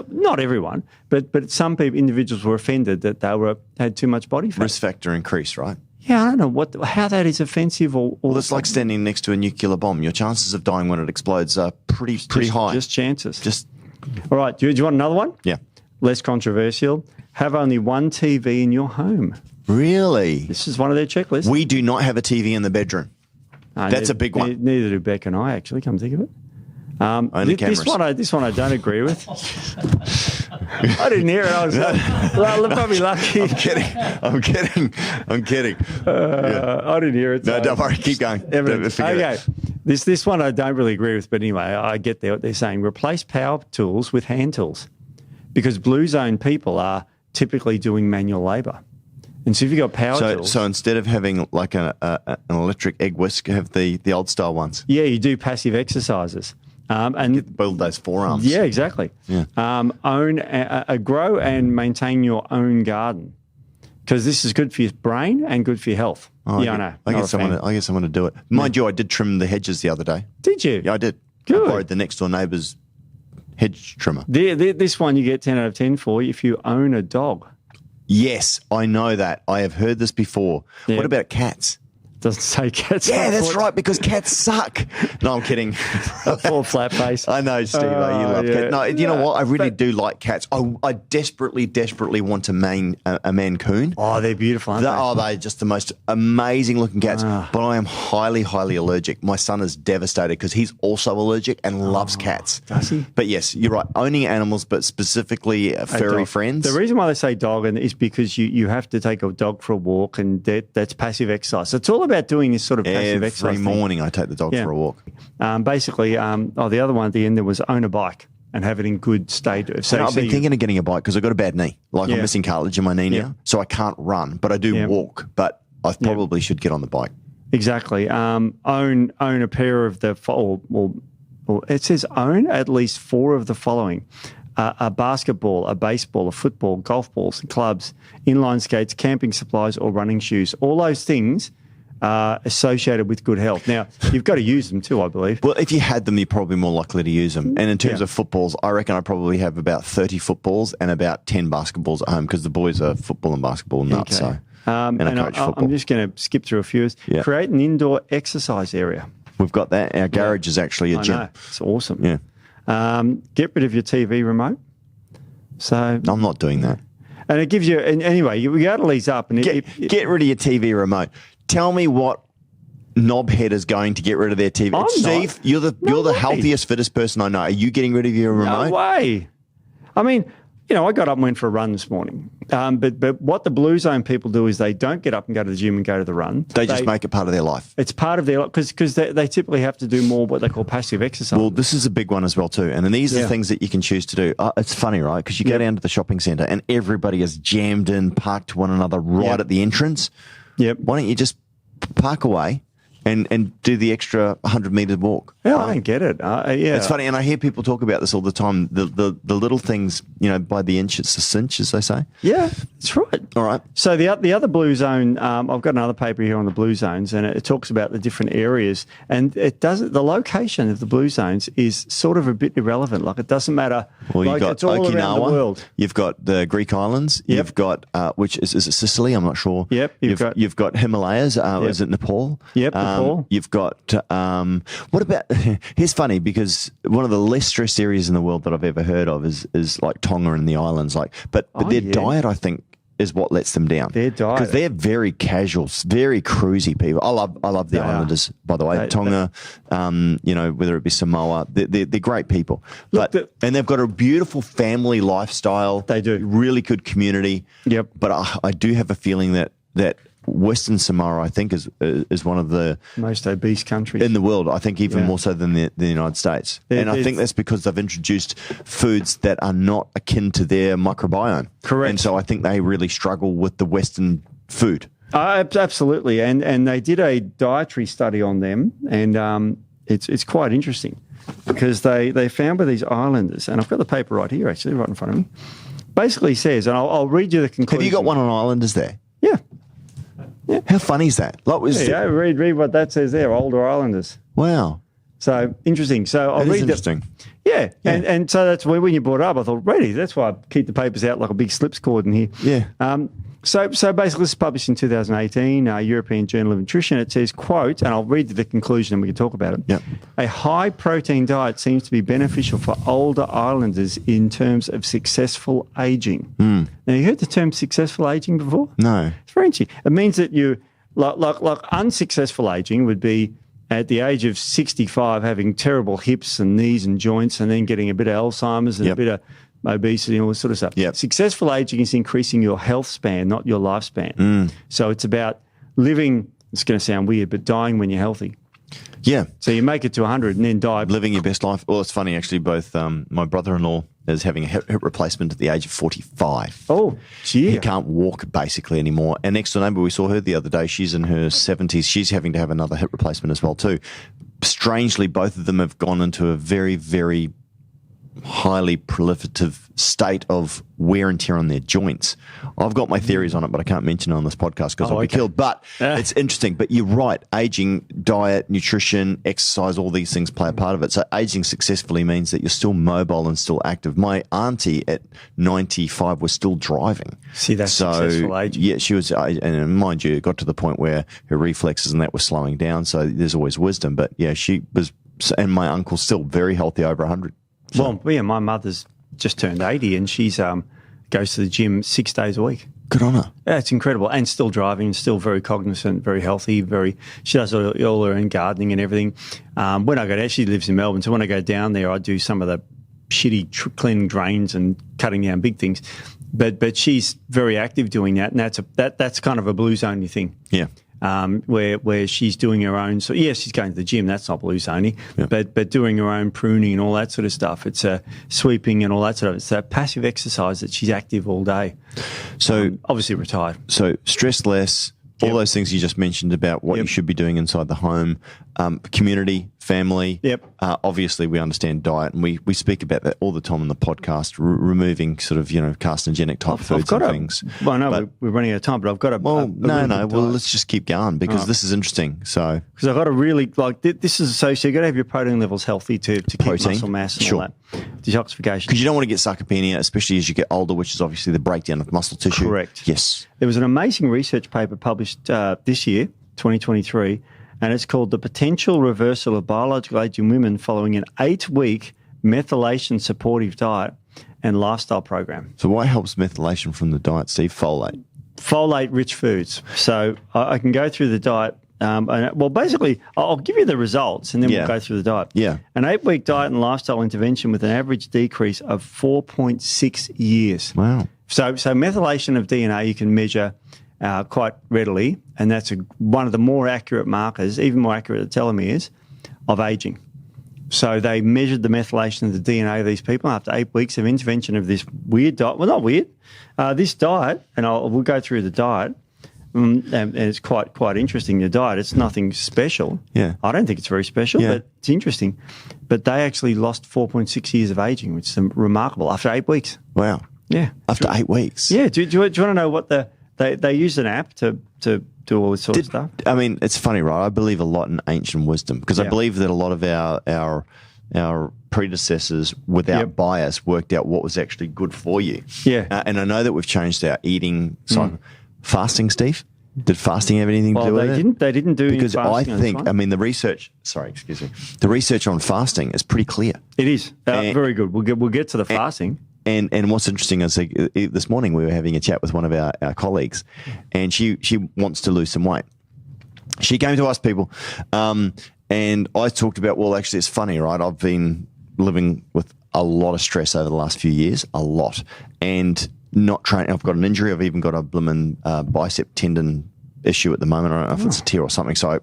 not everyone, but some individuals were offended that they had too much body fat. Risk factor increased, right? Yeah, I don't know how that is offensive or well, it's like standing next to a nuclear bomb. Your chances of dying when it explodes are pretty high. Just chances. All right. Do you want another one? Yeah. Less controversial. Have only one TV in your home. Really? This is one of their checklists. We do not have a TV in the bedroom. That's a big one. Neither do Beck and I, actually, come think of it. Only cameras. This one I don't agree with. I didn't hear it. I was probably lucky. I'm kidding. I didn't hear it. No, don't worry. Keep going. Okay. This one I don't really agree with, but anyway, I get what they're saying. Replace power tools with hand tools, because blue zone people are typically doing manual labour. And so if you've got power tools... So instead of having like an electric egg whisk, have the old style ones? Yeah, you do passive exercises. And build those forearms. Yeah, exactly. Yeah. Grow and maintain your own garden, because this is good for your brain and good for your health. I know. I guess I want to do it. Mind you, I did trim the hedges the other day. Did you? Yeah, I did. Good. I borrowed the next door neighbour's hedge trimmer. This one you get 10 out of 10 for if you own a dog. Yes, I know that. I have heard this before. Yeah. What about cats? Doesn't say cats. Yeah, that's right, because cats suck. No, I'm kidding. Poor flat face. I know, Steve. You love cats. No, you know what? I really do like cats. I desperately want a Maine Coon. Oh, they're beautiful, aren't they? They're just the most amazing looking cats. But I am highly allergic. My son is devastated because he's also allergic and loves cats. Does he? But yes, you're right. Owning animals, but specifically furry friends. The reason why they say dog is because you have to take a dog for a walk, and that's passive exercise. So it's all about doing this sort of passive exercise. Every morning I take the dog for a walk. Basically, the other one at the end there was own a bike and have it in good state. I've been thinking of getting a bike because I've got a bad knee. I'm missing cartilage in my knee now, so I can't run, but I do walk. But I probably should get on the bike. Exactly. Own a pair of the or it says own at least 4 of the following: a basketball, a baseball, a football, golf balls, clubs, inline skates, camping supplies, or running shoes. All those things are associated with good health. Now, you've got to use them too, I believe. Well, if you had them, you're probably more likely to use them. And in terms of footballs, I reckon I probably have about 30 footballs and about 10 basketballs at home, because the boys are football and basketball nuts. Okay. And I coach football. I'm just going to skip through a few. Yeah. Create an indoor exercise area. We've got that. Our garage is actually a gym. I know. It's awesome. Yeah. Get rid of your TV remote. So I'm not doing that. And it gives you, and anyway, you add all these up. And get rid of your TV remote. Tell me what knobhead is going to get rid of their TV. Steve, you're the healthiest, fittest person I know. Are you getting rid of your remote? No way. I mean, I got up and went for a run this morning. But what the Blue Zone people do is they don't get up and go to the gym and go to the run. They just make it part of their life. It's part of their life because they typically have to do more what they call passive exercise. Well, this is a big one as well too. And then these are the things that you can choose to do. It's funny, right? Because you go down to the shopping centre and everybody is jammed in, parked to one another right at the entrance. Yep. Why don't you just park away, and do the extra 100-meter walk. Yeah, I don't get it. Yeah, it's funny, and I hear people talk about this all the time. The little things, by the inch, it's a cinch, as they say. Yeah, that's right. All right. So the other blue zone, I've got another paper here on the blue zones, and it talks about the different areas, and the location of the blue zones is sort of a bit irrelevant. Like, it doesn't matter. Well, you've got it's all Okinawa, around the world. You've got the Greek islands. Yep. You've got which is it Sicily? I'm not sure. Yep. You've got Himalayas. Is it Nepal? Yep. Nepal. You've got what about? Here's funny, because one of the less stressed areas in the world that I've ever heard of is like Tonga and the islands. But their diet, I think, is what lets them down. Their diet, because they're very casual, very cruisy people. I love the islanders, by the way. Tonga, whether it be Samoa, they're great people. And they've got a beautiful family lifestyle. They do. Really good community. Yep. But I do have a feeling that Western Samoa, I think, is one of the most obese countries in the world. I think even more so than the United States. I think that's because they've introduced foods that are not akin to their microbiome. Correct. And so I think they really struggle with the Western food. Absolutely. And they did a dietary study on them, and it's quite interesting, because they found with these islanders, and I've got the paper right here, actually, right in front of me, basically says, and I'll read you the conclusion. Have you got one on islanders there? Yeah. Yeah. How funny is that? Read what that says there, older islanders. Wow. So interesting. So I'll read interesting. Yeah. And so that's when you brought it up, I thought, really, that's why I keep the papers out like a big slips cord in here. Yeah. So basically, this is published in 2018, European Journal of Nutrition. It says, quote, and I'll read the conclusion and we can talk about it. Yep. A high-protein diet seems to be beneficial for older islanders in terms of successful aging. Now, you heard the term successful aging before? No. It's very interesting. It means that you, like unsuccessful aging would be at the age of 65 having terrible hips and knees and joints, and then getting a bit of Alzheimer's and a bit of obesity and all this sort of stuff. Yep. Successful aging is increasing your health span, not your lifespan. So it's about living, it's going to sound weird, but dying when you're healthy. Yeah. So you make it to 100 and then die. Living your best life. Well, it's funny, actually, both my brother-in-law is having a hip replacement at the age of 45. Oh, gee. He can't walk basically anymore. And next door neighbour, we saw her the other day. She's in her 70s. She's having to have another hip replacement as well too. Strangely, both of them have gone into a very, very highly proliferative state of wear and tear on their joints. I've got my theories on it, but I can't mention it on this podcast because I'll be killed. But it's interesting. But you're right. Aging, diet, nutrition, exercise, all these things play a part of it. So aging successfully means that you're still mobile and still active. My auntie at 95 was still driving. See, that's successful aging. Yeah, she was, and mind you, it got to the point where her reflexes and that were slowing down. So there's always wisdom. But yeah, she was, and my uncle's still very healthy, over 100. So. Well, yeah, my mother's just turned 80 and she's goes to the gym 6 days a week. Good on her. Yeah, it's incredible. And still driving, still very cognizant, very healthy, she does all her own gardening and everything. When I go down, she lives in Melbourne, so when I go down there, I do some of the shitty cleaning drains and cutting down big things. But she's very active doing that, and that's kind of a blue zone thing. Yeah. Where she's doing her own. So yes, she's going to the gym. That's not blue zoning, but doing her own pruning and all that sort of stuff. It's sweeping and all that sort of. It's that passive exercise that she's active all day. So obviously retired. So stress less. All those things you just mentioned about what you should be doing inside the home, community, family. Yep. Obviously, we understand diet, and we speak about that all the time on the podcast, removing sort of, carcinogenic type foods and things. Well, no, we're running out of time, but I've got a. Well, let's just keep going because this is interesting. So, because I've got to really this is so you've got to have your protein levels healthy to keep muscle mass and all that. Detoxification. Because you don't want to get sarcopenia, especially as you get older, which is obviously the breakdown of muscle tissue. Correct. Yes. There was an amazing research paper published this year, 2023, and it's called The Potential Reversal of Biological Age in Women Following an 8-Week Methylation Supportive Diet and Lifestyle Program. So what helps methylation from the diet, Steve? Folate. Folate-rich foods. So I can go through the diet. Basically, I'll give you the results and then we'll go through the diet. Yeah. An 8-week diet and lifestyle intervention with an average decrease of 4.6 years. Wow. So methylation of DNA you can measure quite readily, and that's one of the more accurate markers, even more accurate than telomeres, of aging. So they measured the methylation of the DNA of these people after 8 weeks of intervention of this weird diet. Well, not weird. This diet, and we'll go through the diet, and it's quite interesting, the diet. It's nothing special. Yeah. I don't think it's very special, but it's interesting. But they actually lost 4.6 years of aging, which is remarkable, after 8 weeks. Wow. Yeah. After 8 weeks. Yeah. Do you want to know what they use an app to do all this sort of stuff? I mean, it's funny, right? I believe a lot in ancient wisdom because I believe that a lot of our predecessors, without bias, worked out what was actually good for you. Yeah. And I know that we've changed our eating cycle. Fasting, Steve? Did fasting have anything to do with it? They didn't do because fasting. I think, I mean, the research on fasting is pretty clear. It is. Very good. We'll get to the fasting. And what's interesting is this morning we were having a chat with one of our colleagues, and she wants to lose some weight. She came to us, people, and I talked about, well, actually, it's funny, right? I've been living with a lot of stress over the last few years, a lot, and not training. I've got an injury. I've even got a blooming bicep tendon issue at the moment. I don't know if it's a tear or something. So,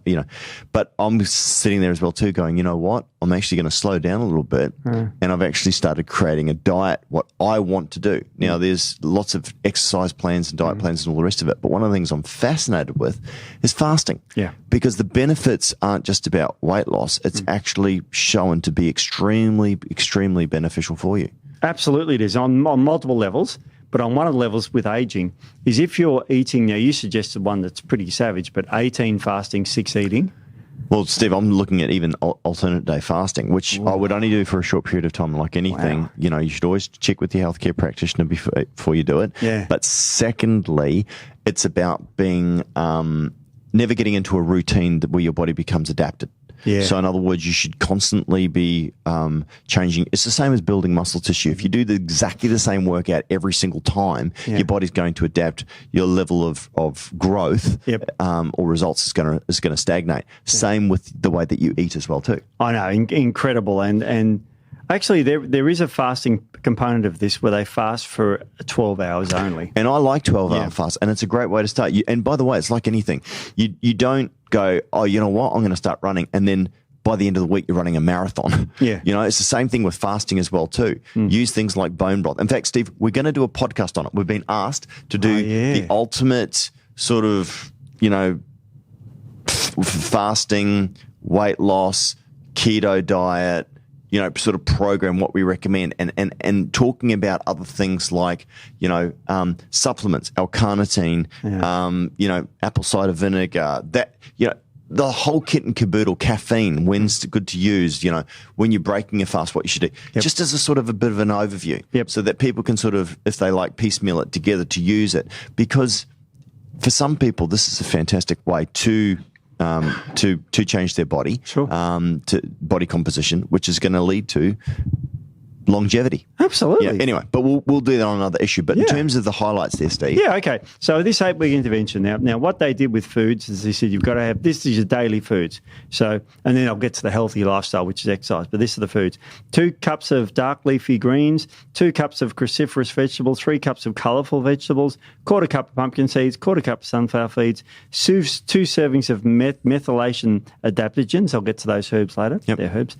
but I'm sitting there as well too going, you know what? I'm actually going to slow down a little bit. And I've actually started creating a diet, what I want to do. Now, there's lots of exercise plans and diet plans and all the rest of it. But one of the things I'm fascinated with is fasting. Yeah. Because the benefits aren't just about weight loss. It's actually shown to be extremely, extremely beneficial for you. Absolutely it is on multiple levels. But on one of the levels with aging is if you're eating, now you suggested one that's pretty savage, but 18 fasting, 6 eating. Well, Steve, I'm looking at even alternate day fasting, which I would only do for a short period of time. Like anything, you should always check with your healthcare practitioner before you do it. Yeah. But secondly, it's about being never getting into a routine where your body becomes adapted. Yeah. So in other words, you should constantly be changing. It's the same as building muscle tissue. If you do exactly the same workout every single time, your body's going to adapt. Your level of growth or results is going to stagnate. Same with the way that you eat as well too. I know, incredible. And actually, there is a fasting component of this where they fast for 12 hours only. And I like 12-hour fast, and it's a great way to start. And by the way, it's like anything. You don't go, oh, you know what, I'm going to start running, and then by the end of the week, you're running a marathon. Yeah. It's the same thing with fasting as well too. Use things like bone broth. In fact, Steve, we're going to do a podcast on it. We've been asked to do the ultimate sort of, fasting, weight loss, keto diet, sort of program, what we recommend, and talking about other things like, supplements, L-carnitine, apple cider vinegar, the whole kit and caboodle, caffeine, when's good to use, when you're breaking a fast, what you should do, just as a sort of a bit of an overview, so that people can sort of, if they like, piecemeal it together to use it. Because for some people, this is a fantastic way to change their body, to body composition, which is going to lead to longevity. Absolutely. Yeah, anyway, but we'll do that on another issue. But in terms of the highlights there, Steve. Yeah, okay. So this 8-week intervention now what they did with foods is they said you've got to have, this is your daily foods. So, and then I'll get to the healthy lifestyle, which is exercise, but this are the foods. 2 cups of dark leafy greens, 2 cups of cruciferous vegetables, 3 cups of colourful vegetables, 1/4 cup of pumpkin seeds, 1/4 cup of sunflower seeds, 2 servings of methylation adaptogens. I'll get to those herbs later. Yep. They're herbs.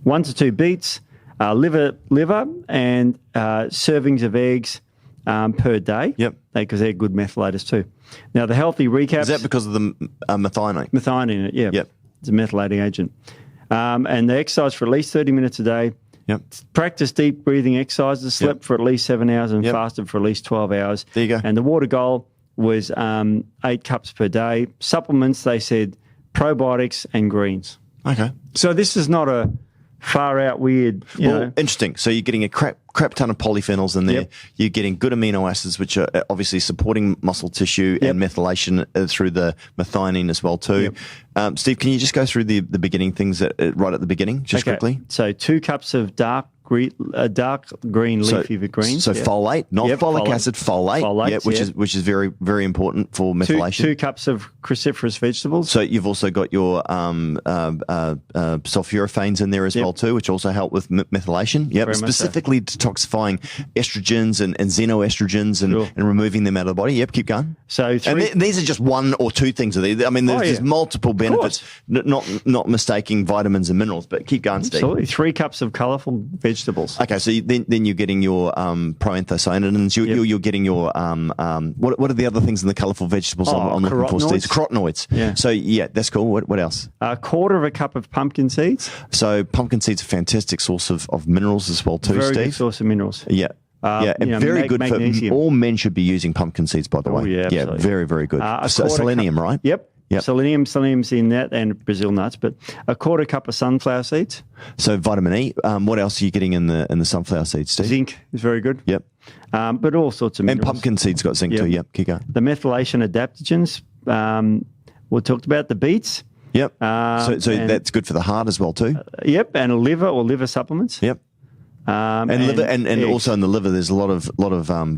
1 to 2 beets. Liver, and servings of eggs per day. Yep. Because they're good methylators too. Now, the healthy recaps. Is that because of the methionine? Methionine in it, yeah. Yep. It's a methylating agent. And the exercise for at least 30 minutes a day. Yep. Practice deep breathing exercises, slept for at least 7 hours, and fasted for at least 12 hours. There you go. And the water goal was 8 cups per day. Supplements, they said probiotics and greens. Okay. So this is not a far out weird, you know. Interesting. So you're getting a crap ton of polyphenols in there. Yep. You're getting good amino acids, which are obviously supporting muscle tissue and methylation through the methionine as well too. Yep. Steve, can you just go through the beginning things right at the beginning, just quickly? So 2 cups of dark green leafy greens. So folate, not folic acid, folate, which is very, very important for methylation. 2 cups of cruciferous vegetables. So you've also got your sulforaphanes in there as well too, which also help with methylation. Yep, specifically detoxifying estrogens and xenoestrogens and removing them out of the body. Yep, keep going. So these are just 1 or 2 things of these. I mean, there's multiple benefits. Not mistaking vitamins and minerals, but keep going, Steve. Absolutely. 3 cups of colourful vegetables. vegetables. Okay, so then you're getting your proanthocyanidins. You're getting your what are the other things in the colourful vegetables I'm looking for, Steve? Carotenoids. Yeah. So that's cool. What else? A quarter of a cup of pumpkin seeds. So pumpkin seeds are a fantastic source of minerals as well too, Very Steve. good source of minerals. Yeah. And very good magnesium. for all men should be using pumpkin seeds, by the way. Yeah, absolutely. Very, very good. Selenium, right? Yep. Selenium's in that, and Brazil nuts, but a quarter cup of sunflower seeds. So vitamin E. What else are you getting in the sunflower seeds, Steve? Zinc is very good. Yep. But all sorts of minerals. And pumpkin seeds got zinc too. Yep. Keep going. The methylation adaptogens. We talked about the beets. Yep. So that's good for the heart as well too. Yep. And a liver or liver supplements. Yep. And liver, and also in the liver, there's a lot of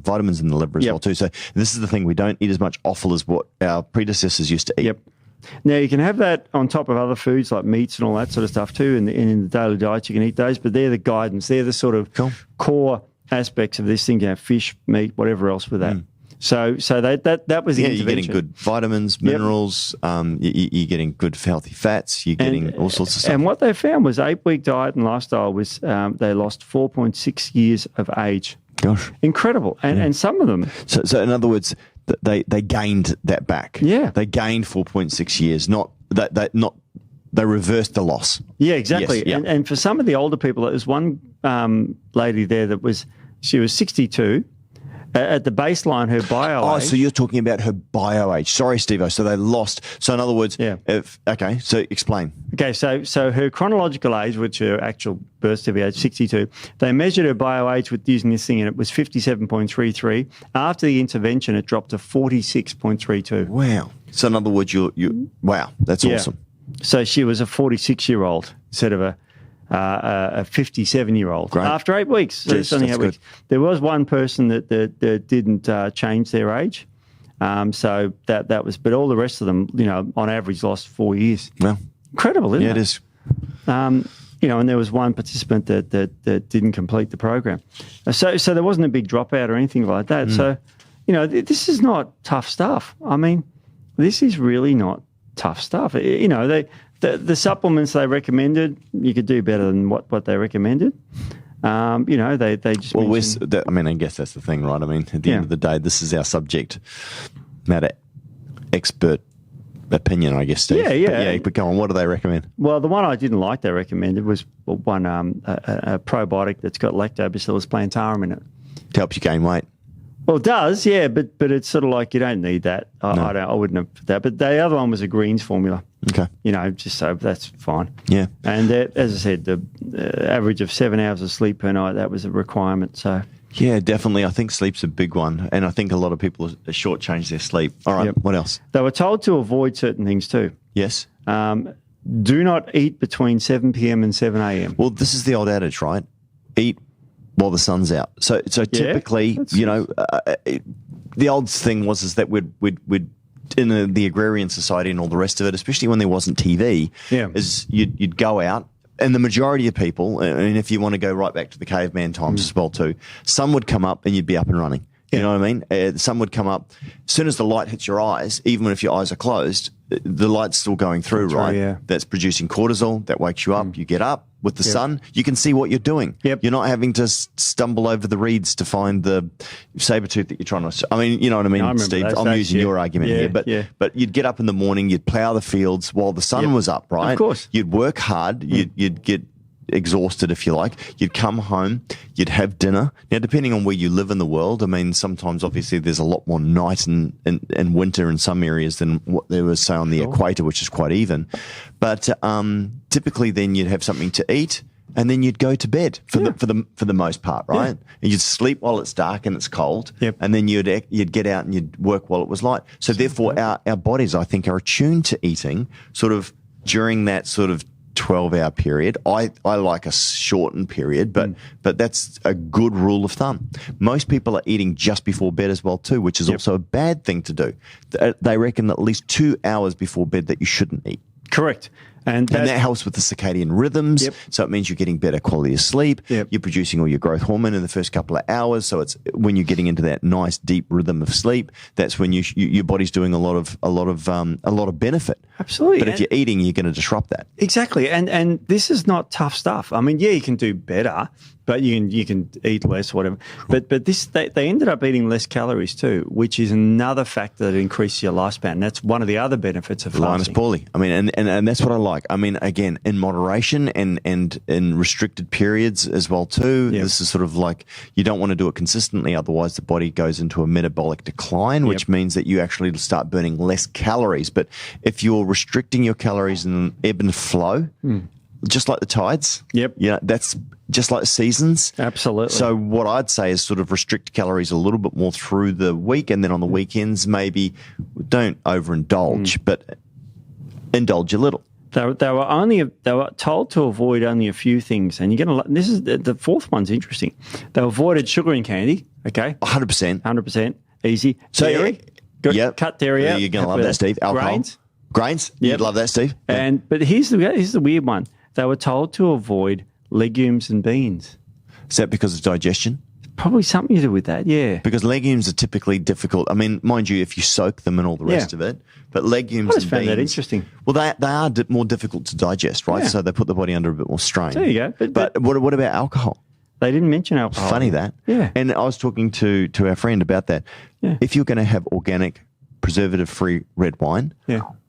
vitamins in the liver as well too. So this is the thing: we don't eat as much offal as what our predecessors used to eat. Yep. Now you can have that on top of other foods like meats and all that sort of stuff too. And in the daily diet, you can eat those, but they're the guidance. They're the sort of core aspects of this thing. You have fish, meat, whatever else with that. So that was the intervention. You're getting good vitamins, minerals. You're getting good healthy fats. You're getting all sorts of stuff. And what they found was 8-week diet and lifestyle was they lost 4.6 years of age. Gosh, incredible! And some of them. So in other words, they gained that back. Yeah, they gained 4.6 years. They reversed the loss. Yeah, exactly. Yes, and for some of the older people, there was one lady there she was 62. At the baseline, her bio age. So you're talking about her bio age. Sorry, Steve-O. So they lost. So in other words, so explain. Okay, so her chronological age, which her actual birth certificate age, 62, they measured her bio age with using this thing, and it was 57.33. After the intervention, it dropped to 46.32. Wow. So in other words, wow, that's awesome. So she was a 46-year-old instead of a 57-year-old. Great. After 8 weeks. So it's only 8 weeks. There was one person that didn't change their age. So that was, but all the rest of them, on average, lost 4 years. Well, incredible, isn't it? Yeah, it is. And there was one participant that didn't complete the program. So there wasn't a big dropout or anything like that. So, this is not tough stuff. I mean, this is really not tough stuff. The supplements they recommended, you could do better than what they recommended. They just mentioned... I guess that's the thing, right? I mean, at the end of the day, this is our subject matter expert opinion, I guess, Steve. But go on, what do they recommend? Well, the one I didn't like they recommended was one a probiotic that's got lactobacillus plantarum in it. To help you gain weight. Well, it does, yeah, but it's sort of like you don't need that. I wouldn't have put that. But the other one was a greens formula. Okay. Just so that's fine. Yeah. And as I said, the average of 7 hours of sleep per night, that was a requirement. So. Yeah, definitely. I think sleep's a big one. And I think a lot of people shortchange their sleep. All right, What else? They were told to avoid certain things too. Yes. Do not eat between 7 p.m. and 7 a.m. Well, this is the old adage, right? Eat while the sun's out. So typically, the old thing was that we'd in the agrarian society and all the rest of it, especially when there wasn't TV, is you'd go out, and the majority of people, and if you want to go right back to the caveman times as well too, sun would come up and you'd be up and running. You know what I mean? The sun would come up. As soon as the light hits your eyes, even if your eyes are closed, the light's still going through, right? Yeah. That's producing cortisol. That wakes you up. You get up. With the sun, you can see what you're doing. Yep. You're not having to stumble over the reeds to find the saber tooth that you're trying to... I mean, you know what I mean, Steve? I'm using your argument here. But you'd get up in the morning, you'd plough the fields while the sun was up, right? Of course. You'd work hard. You'd get exhausted, if you like. You'd come home, you'd have dinner. Now, depending on where you live in the world, I mean, sometimes obviously there's a lot more night and winter in some areas than what there was, say, on the equator, which is quite even. But typically then you'd have something to eat, and then you'd go to bed for the most part, right? And you'd sleep while it's dark and it's cold, and then you'd get out and you'd work while it was light. So therefore our bodies, I think, are attuned to eating sort of during that sort of 12-hour period. I like a shortened period, but that's a good rule of thumb. Most people are eating just before bed as well too, which is also a bad thing to do. They reckon at least 2 hours before bed that you shouldn't eat. Correct. And that helps with the circadian rhythms. So it means you're getting better quality of sleep. You're producing all your growth hormone in the first couple of hours. So it's when you're getting into that nice deep rhythm of sleep, that's when your body's doing a lot of benefit. Absolutely. But if you're eating, you're going to disrupt that. Exactly. And this is not tough stuff. I mean, you can do better. but you can eat less, whatever. But this they ended up eating less calories too, which is another factor that increases your lifespan. That's one of the other benefits of fasting. Linus Pauly. I mean, and that's what I like. I mean, again, in moderation and in restricted periods as well too. Yep. This is sort of like you don't want to do it consistently, otherwise the body goes into a metabolic decline, which means that you actually start burning less calories. But if you're restricting your calories in ebb and flow, just like the tides, that's just like the seasons. Absolutely. So what I'd say is sort of restrict calories a little bit more through the week, and then on the weekends maybe don't overindulge, but indulge a little. They were told to avoid only a few things, and you're going to. This is the fourth one's interesting. They avoided sugar and candy. Okay, 100%, easy. So dairy, cut dairy out. You're going to love that, Steve. Alcohol, grains. You'd love that, Steve. But here's the weird one. They were told to avoid legumes and beans. Is that because of digestion? Probably something to do with that, yeah. Because legumes are typically difficult. I mean, mind you, if you soak them and all the rest of it, but legumes and beans. I just found that interesting. Well, they are more difficult to digest, right? Yeah. So they put the body under a bit more strain. There you go. But what about alcohol? They didn't mention alcohol. Funny that. Yeah. And I was talking to our friend about that. Yeah. If you're going to have organic, preservative-free red wine,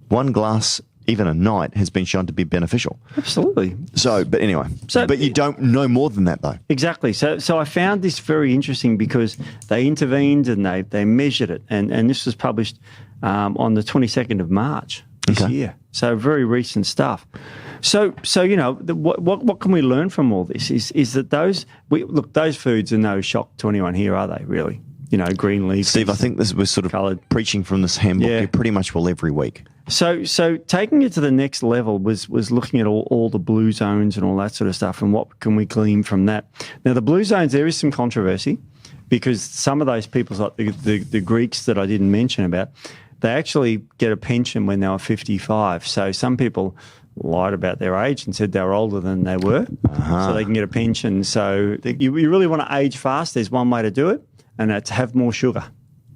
one glass even a night has been shown to be beneficial. Absolutely. So, but anyway, but you don't know more than that though. Exactly. So I found this very interesting because they intervened and they measured it. And this was published on the 22nd of March this year. So very recent stuff. So you know, what can we learn from all this is that those foods are no shock to anyone here, are they really? You know, green leaves. Steve, I think we're sort of coloured preaching from this handbook. You pretty much will every week. So taking it to the next level was looking at all the blue zones and all that sort of stuff, and what can we glean from that. Now, the blue zones, there is some controversy because some of those people, like the Greeks that I didn't mention about, they actually get a pension when they were 55. So some people lied about their age and said they were older than they were, so they can get a pension. So you really want to age fast. There's one way to do it, and that's have more sugar.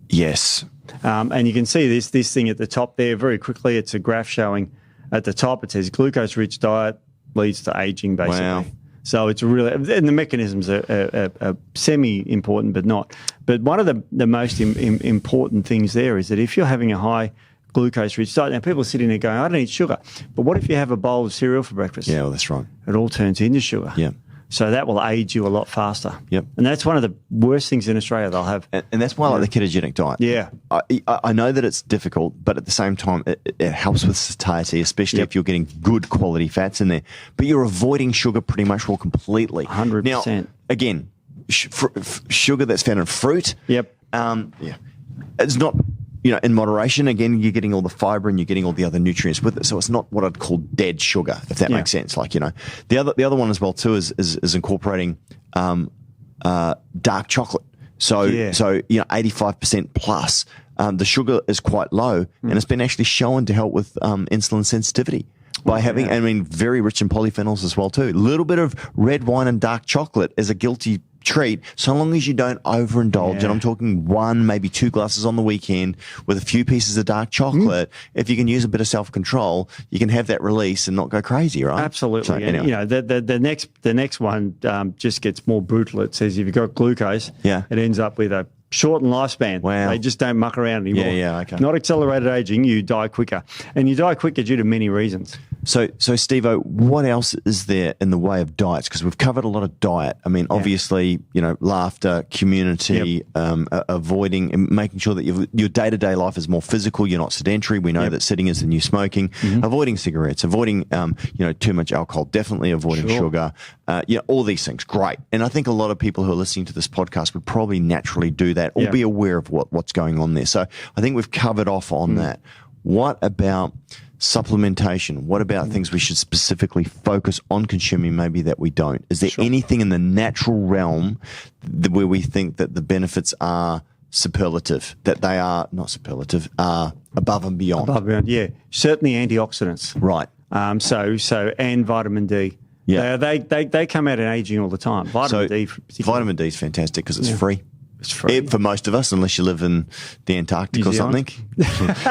Yes. And you can see this thing at the top there very quickly. It's a graph showing at the top. It says glucose-rich diet leads to aging, basically. Wow. So it's really, and the mechanisms are semi-important, but not. But one of the most important things there is that if you're having a high glucose-rich diet, now people are sitting there going, I don't eat sugar. But what if you have a bowl of cereal for breakfast? Yeah, well, that's right. It all turns into sugar. Yeah. So that will age you a lot faster. Yep. And that's one of the worst things in Australia they'll have. And that's why I like the ketogenic diet. Yeah. I know that it's difficult, but at the same time, it helps with satiety, especially if you're getting good quality fats in there. But you're avoiding sugar pretty much all completely. 100%. Now, again, sugar that's found in fruit. Yep. It's not... You know, in moderation, again, you're getting all the fiber and you're getting all the other nutrients with it. So it's not what I'd call dead sugar, if that makes sense. Like, you know, the other one as well too is incorporating dark chocolate. So you know, 85% plus. The sugar is quite low, and it's been actually shown to help with insulin sensitivity by having, I mean, very rich in polyphenols as well too. A little bit of red wine and dark chocolate is a guilty treat, so long as you don't overindulge. And I'm talking 1, maybe 2 glasses on the weekend with a few pieces of dark chocolate. If you can use a bit of self-control, you can have that release and not go crazy, right? Absolutely. So, anyway. You know, the next one just gets more brutal. It says if you've got glucose, it ends up with a shortened lifespan. Wow. They just don't muck around anymore. Okay. Not accelerated aging, you die quicker. And you die quicker due to many reasons. So Steve-O, what else is there in the way of diets? Because we've covered a lot of diet. I mean, obviously, you know, laughter, community, avoiding and making sure that your day-to-day life is more physical. You're not sedentary. We know that sitting is the new smoking. Avoiding cigarettes, avoiding, you know, too much alcohol, definitely avoiding sugar. You know, all these things, great. And I think a lot of people who are listening to this podcast would probably naturally do that or be aware of what's going on there. So I think we've covered off on that. What about supplementation? What about things we should specifically focus on consuming maybe that we don't? Is there anything in the natural realm where we think that the benefits are superlative, that they are not superlative, are above and beyond? Above and beyond, yeah. Certainly antioxidants. Right. So and vitamin D. Yeah. They come out in aging all the time. Vitamin D particularly. Vitamin D is fantastic because it's free. It's free. For most of us, unless you live in the Antarctic or something.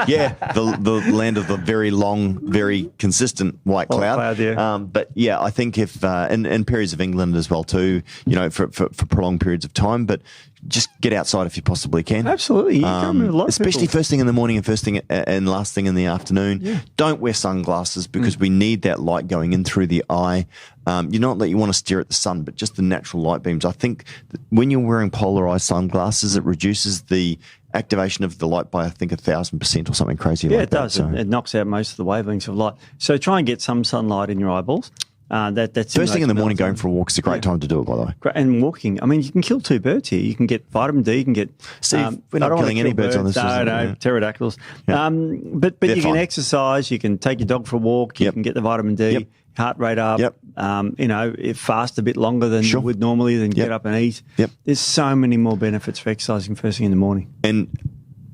Yeah, the land of the very long, very consistent white cloud. Yeah. But yeah, I think if in periods of England as well too, for prolonged periods of time, but just get outside if you possibly can. Absolutely. You can with a lot of especially people. first thing in the morning and first thing and last thing in the afternoon. Yeah. Don't wear sunglasses because we need that light going in through the eye. Not that you want to stare at the sun, but just the natural light beams. I think when you're wearing polarized sunglasses, it reduces the activation of the light by, I think, 1,000% or something crazy like that. Yeah, it does. So. It knocks out most of the wavelengths of light. So try and get some sunlight in your eyeballs. That's First thing in the morning, going for a walk is a great time to do it, by the way. And walking. I mean, you can kill 2 birds here. You can get vitamin D. You can get. Steve, we're not killing any birds on this. No, pterodactyls. Yeah. But They're you can fine. exercise. You can take your dog for a walk. You can get the vitamin D. Heart rate up. It fast a bit longer than you would normally. Then get up and eat. There's so many more benefits for exercising first thing in the morning. And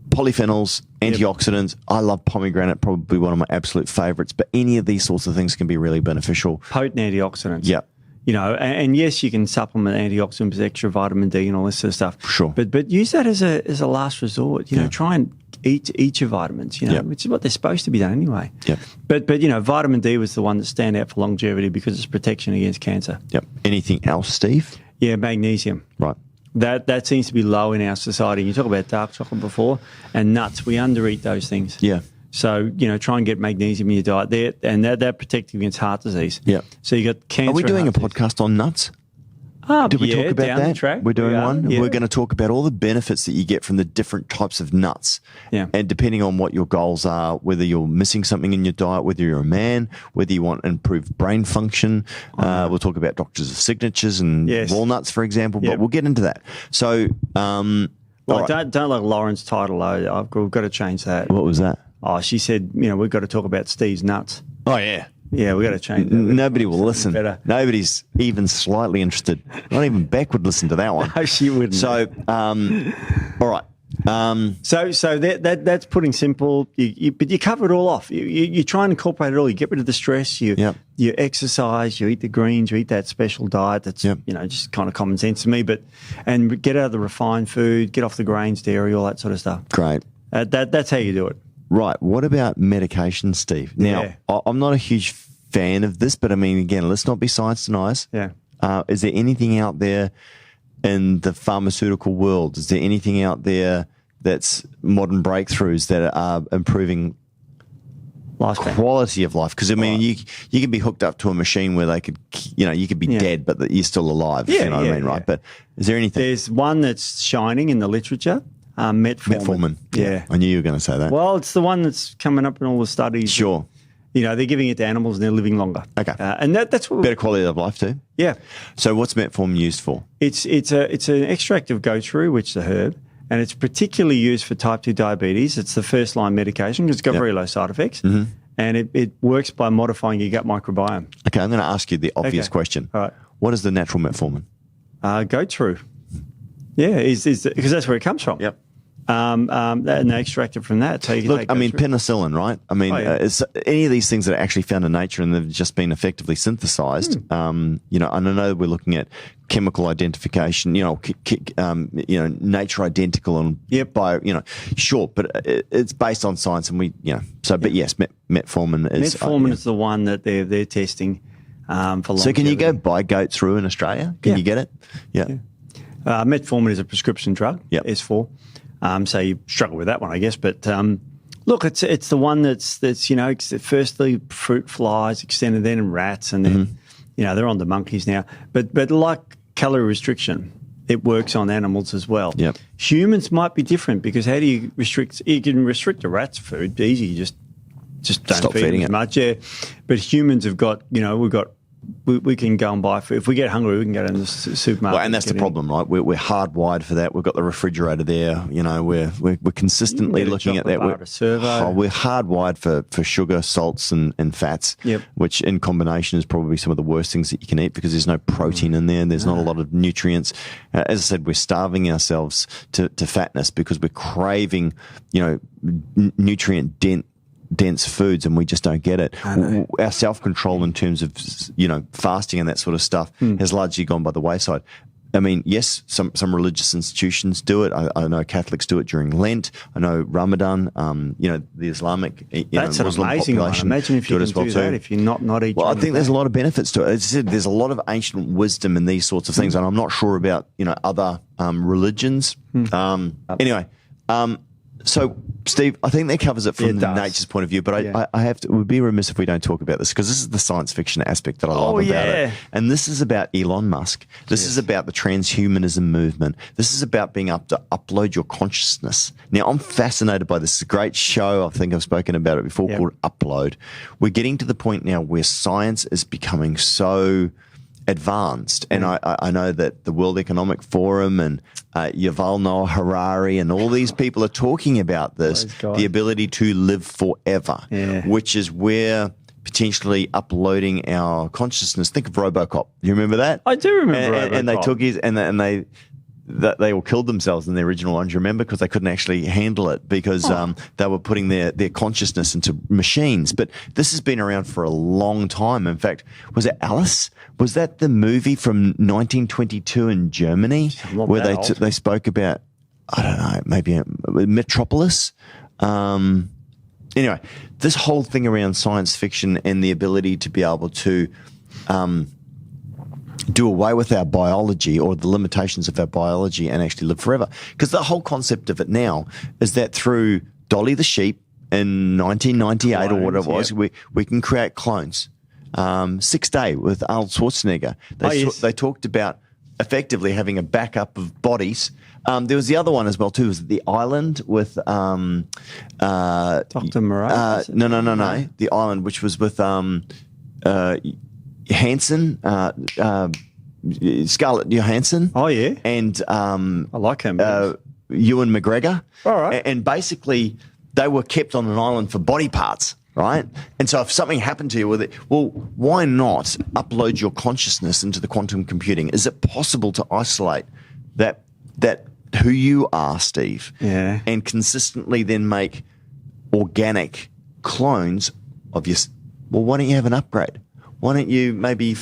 polyphenols, antioxidants. I love pomegranate, probably one of my absolute favorites. But any of these sorts of things can be really beneficial. Potent antioxidants. Yep. And yes, you can supplement antioxidants with extra vitamin D and all this sort of stuff. Sure. But use that as a last resort. Try and eat your vitamins, which is what they're supposed to be done anyway. Yep. But vitamin D was the one that stand out for longevity because it's protection against cancer. Yep. Anything else, Steve? Yeah, magnesium. Right. That seems to be low in our society. You talk about dark chocolate before and nuts. We undereat those things. Yeah. So, try and get magnesium in your diet there, and that protects against heart disease. Yeah. So you got cancer. Are we doing a heart disease. podcast on nuts? Did we talk about down that? The track. We're doing one. Yeah. We're going to talk about all the benefits that you get from the different types of nuts. Yeah. And depending on what your goals are, whether you're missing something in your diet, whether you're a man, whether you want improved brain function. We'll talk about doctors of signatures and walnuts, for example, but we'll get into that. So, don't like Lauren's title, though. We've got to change that. What was that? Oh, she said, we've got to talk about Steve's nuts. Oh, yeah. Yeah, we've got to change that. Nobody will listen. Better. Nobody's even slightly interested. Not even Beck would listen to that one. No, she wouldn't. So, all right. So that's putting simple. But you cover it all off. You try and incorporate it all. You get rid of the stress. You exercise. You eat the greens. You eat that special diet. That's just kind of common sense to me. And get out of the refined food. Get off the grains, dairy, all that sort of stuff. Great. That's how you do it. Right. What about medication, Steve? Now, I'm not a huge fan of this, but I mean, again, let's not be science deniers. Yeah. Is there anything out there in the pharmaceutical world? Is there anything out there that's modern breakthroughs that are improving quality of life? Because I mean, you can be hooked up to a machine where they could, you could be dead, but that you're still alive. You know what I mean, right? But is there anything? There's one that's shining in the literature. Metformin. Yeah. I knew you were going to say that. Well, it's the one that's coming up in all the studies. Sure. They're giving it to animals and they're living longer. Okay. And that's what better quality of life too. Yeah. So what's metformin used for? It's an extract of goat shrew, which is a herb, and it's particularly used for type 2 diabetes. It's the first line medication because it's got very low side effects. Mm-hmm. And it works by modifying your gut microbiome. Okay, I'm going to ask you the obvious question. All right. What is the natural metformin? Goat shrew. Yeah, because that's where it comes from. Yep. And they extract it from that. So you can Look, I mean, penicillin, right? I mean, it's any of these things that are actually found in nature and they've just been effectively synthesized. And I know we're looking at chemical identification, nature identical and sure, but it's based on science and but yes, metformin is. Metformin is the one that they're testing for longevity. So can you go buy goat through in Australia? Can you get it? Yeah. Metformin is a prescription drug. Yep. S4. So you struggle with that one, I guess. But look, it's the one that's firstly fruit flies, extended then in rats, and then they're on the monkeys now. But like calorie restriction, it works on animals as well. Yep. Humans might be different because how do you restrict? You can restrict a rat's food easy. You just don't stop feed feeding them it. as much. Yeah, but humans have got we can go and buy food. If we get hungry, we can go to the supermarket. Well, and that's the problem, right? We're hardwired for that. We've got the refrigerator there. We're consistently looking at that. We're hardwired for sugar, salts, and fats, which in combination is probably some of the worst things that you can eat because there's no protein in there. There's not a lot of nutrients. As I said, we're starving ourselves to fatness because we're craving, nutrient dense foods and we just don't get it. Our self-control in terms of, fasting and that sort of stuff has largely gone by the wayside. I mean, yes, some religious institutions do it. I know Catholics do it during Lent. I know Ramadan. The Islamic, That's an Muslim amazing one. population Imagine if you do it can as well do too. that. If you're not eating. Well, I think there's a lot of benefits to it. As I said, there's a lot of ancient wisdom in these sorts of things, and I'm not sure about other religions. Anyway. So, Steve, I think that covers it from the nature's point of view, but I have to, it would be remiss if we don't talk about this, because this is the science fiction aspect that I love about it. And this is about Elon Musk. This is about the transhumanism movement. This is about being able to upload your consciousness. Now, I'm fascinated by this. It's a great show. I think I've spoken about it before, called Upload. We're getting to the point now where science is becoming so advanced. And I know that the World Economic Forum and Yuval Noah Harari and all these people are talking about this, the ability to live forever, which is where potentially uploading our consciousness. Think of RoboCop. You remember that? I do remember RoboCop. And they took his, and they all killed themselves in the original ones, you remember, because they couldn't actually handle it, because they were putting their consciousness into machines. But this has been around for a long time. In fact, was it Alice? Was that the movie from 1922 in Germany where they spoke about, I don't know, maybe Metropolis? Anyway, this whole thing around science fiction and the ability to be able to do away with our biology, or the limitations of our biology, and actually live forever. Because the whole concept of it now is that through Dolly the sheep in 1998 or whatever it was, we can create clones. 6 Day with Arnold Schwarzenegger. They talked about effectively having a backup of bodies. There was the other one as well too. Was The Island with Dr. Moreau? No. The Island, which was with Hansen, Scarlett Johansson. Oh yeah, and I like him. Ewan McGregor. All right, and basically they were kept on an island for body parts. Right? And so if something happened to you with it, well, why not upload your consciousness into the quantum computing? Is it possible to isolate that who you are, Steve, and consistently then make organic clones of your... Well, why don't you have an upgrade? Why don't you maybe,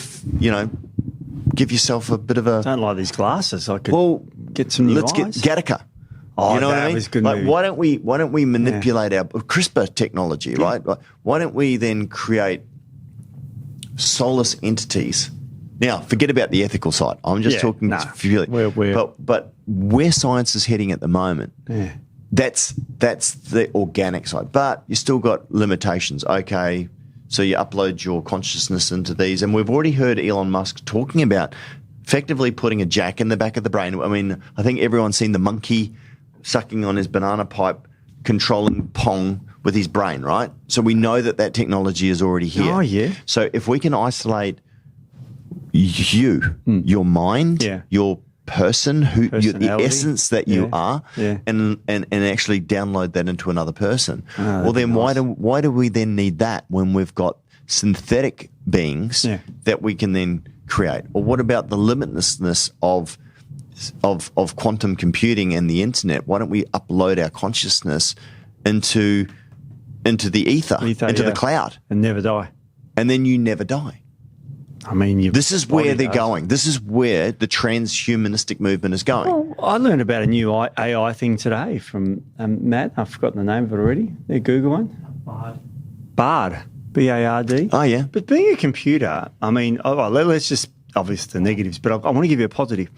give yourself a bit of a... Don't like these glasses. I could get some new eyes. Let's get Gattaca. Oh, you know what I mean? Was good. Like, why don't we manipulate our CRISPR technology, right? Like, why don't we then create soulless entities? Now, forget about the ethical side. I'm just talking purely. But where science is heading at the moment, that's the organic side. But you still got limitations. Okay, so you upload your consciousness into these, and we've already heard Elon Musk talking about effectively putting a jack in the back of the brain. I mean, I think everyone's seen the monkey sucking on his banana pipe, controlling Pong with his brain, right? So we know that technology is already here. Oh, yeah. So if we can isolate you, your mind, your person, the essence that you are, and actually download that into another person, well, then why do we then need that when we've got synthetic beings that we can then create? Or what about the limitlessness of quantum computing and the internet? Why don't we upload our consciousness into the ether into the cloud, and never die? And then you never die. I mean, this is where they're going. This is where the transhumanistic movement is going. Well, I learned about a new AI thing today from Matt. I've forgotten the name of it already. The Google one. Bard. B-A-R-D. Oh, yeah. But being a computer, I mean, let's just, obviously the negatives, but I want to give you a positive.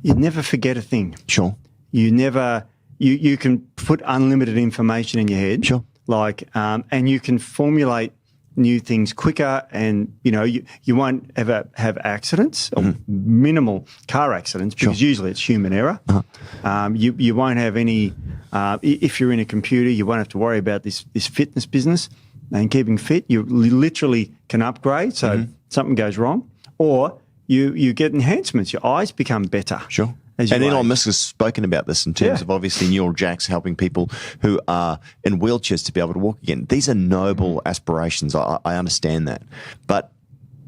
You never forget a thing. Sure. You never, you can put unlimited information in your head. Sure. Like, and you can formulate new things quicker, and, you won't ever have accidents, or minimal car accidents, because usually it's human error. You won't have any, if you're in a computer, you won't have to worry about this fitness business and keeping fit. You literally can upgrade, so something goes wrong, or you get enhancements. Your eyes become better. Sure. And Elon Musk has spoken about this in terms of obviously neural jacks helping people who are in wheelchairs to be able to walk again. These are noble aspirations. I understand that. But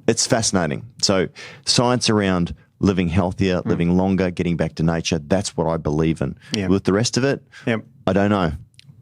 it's fascinating. So science around living healthier, living longer, getting back to nature, that's what I believe in. With the rest of it, I don't know.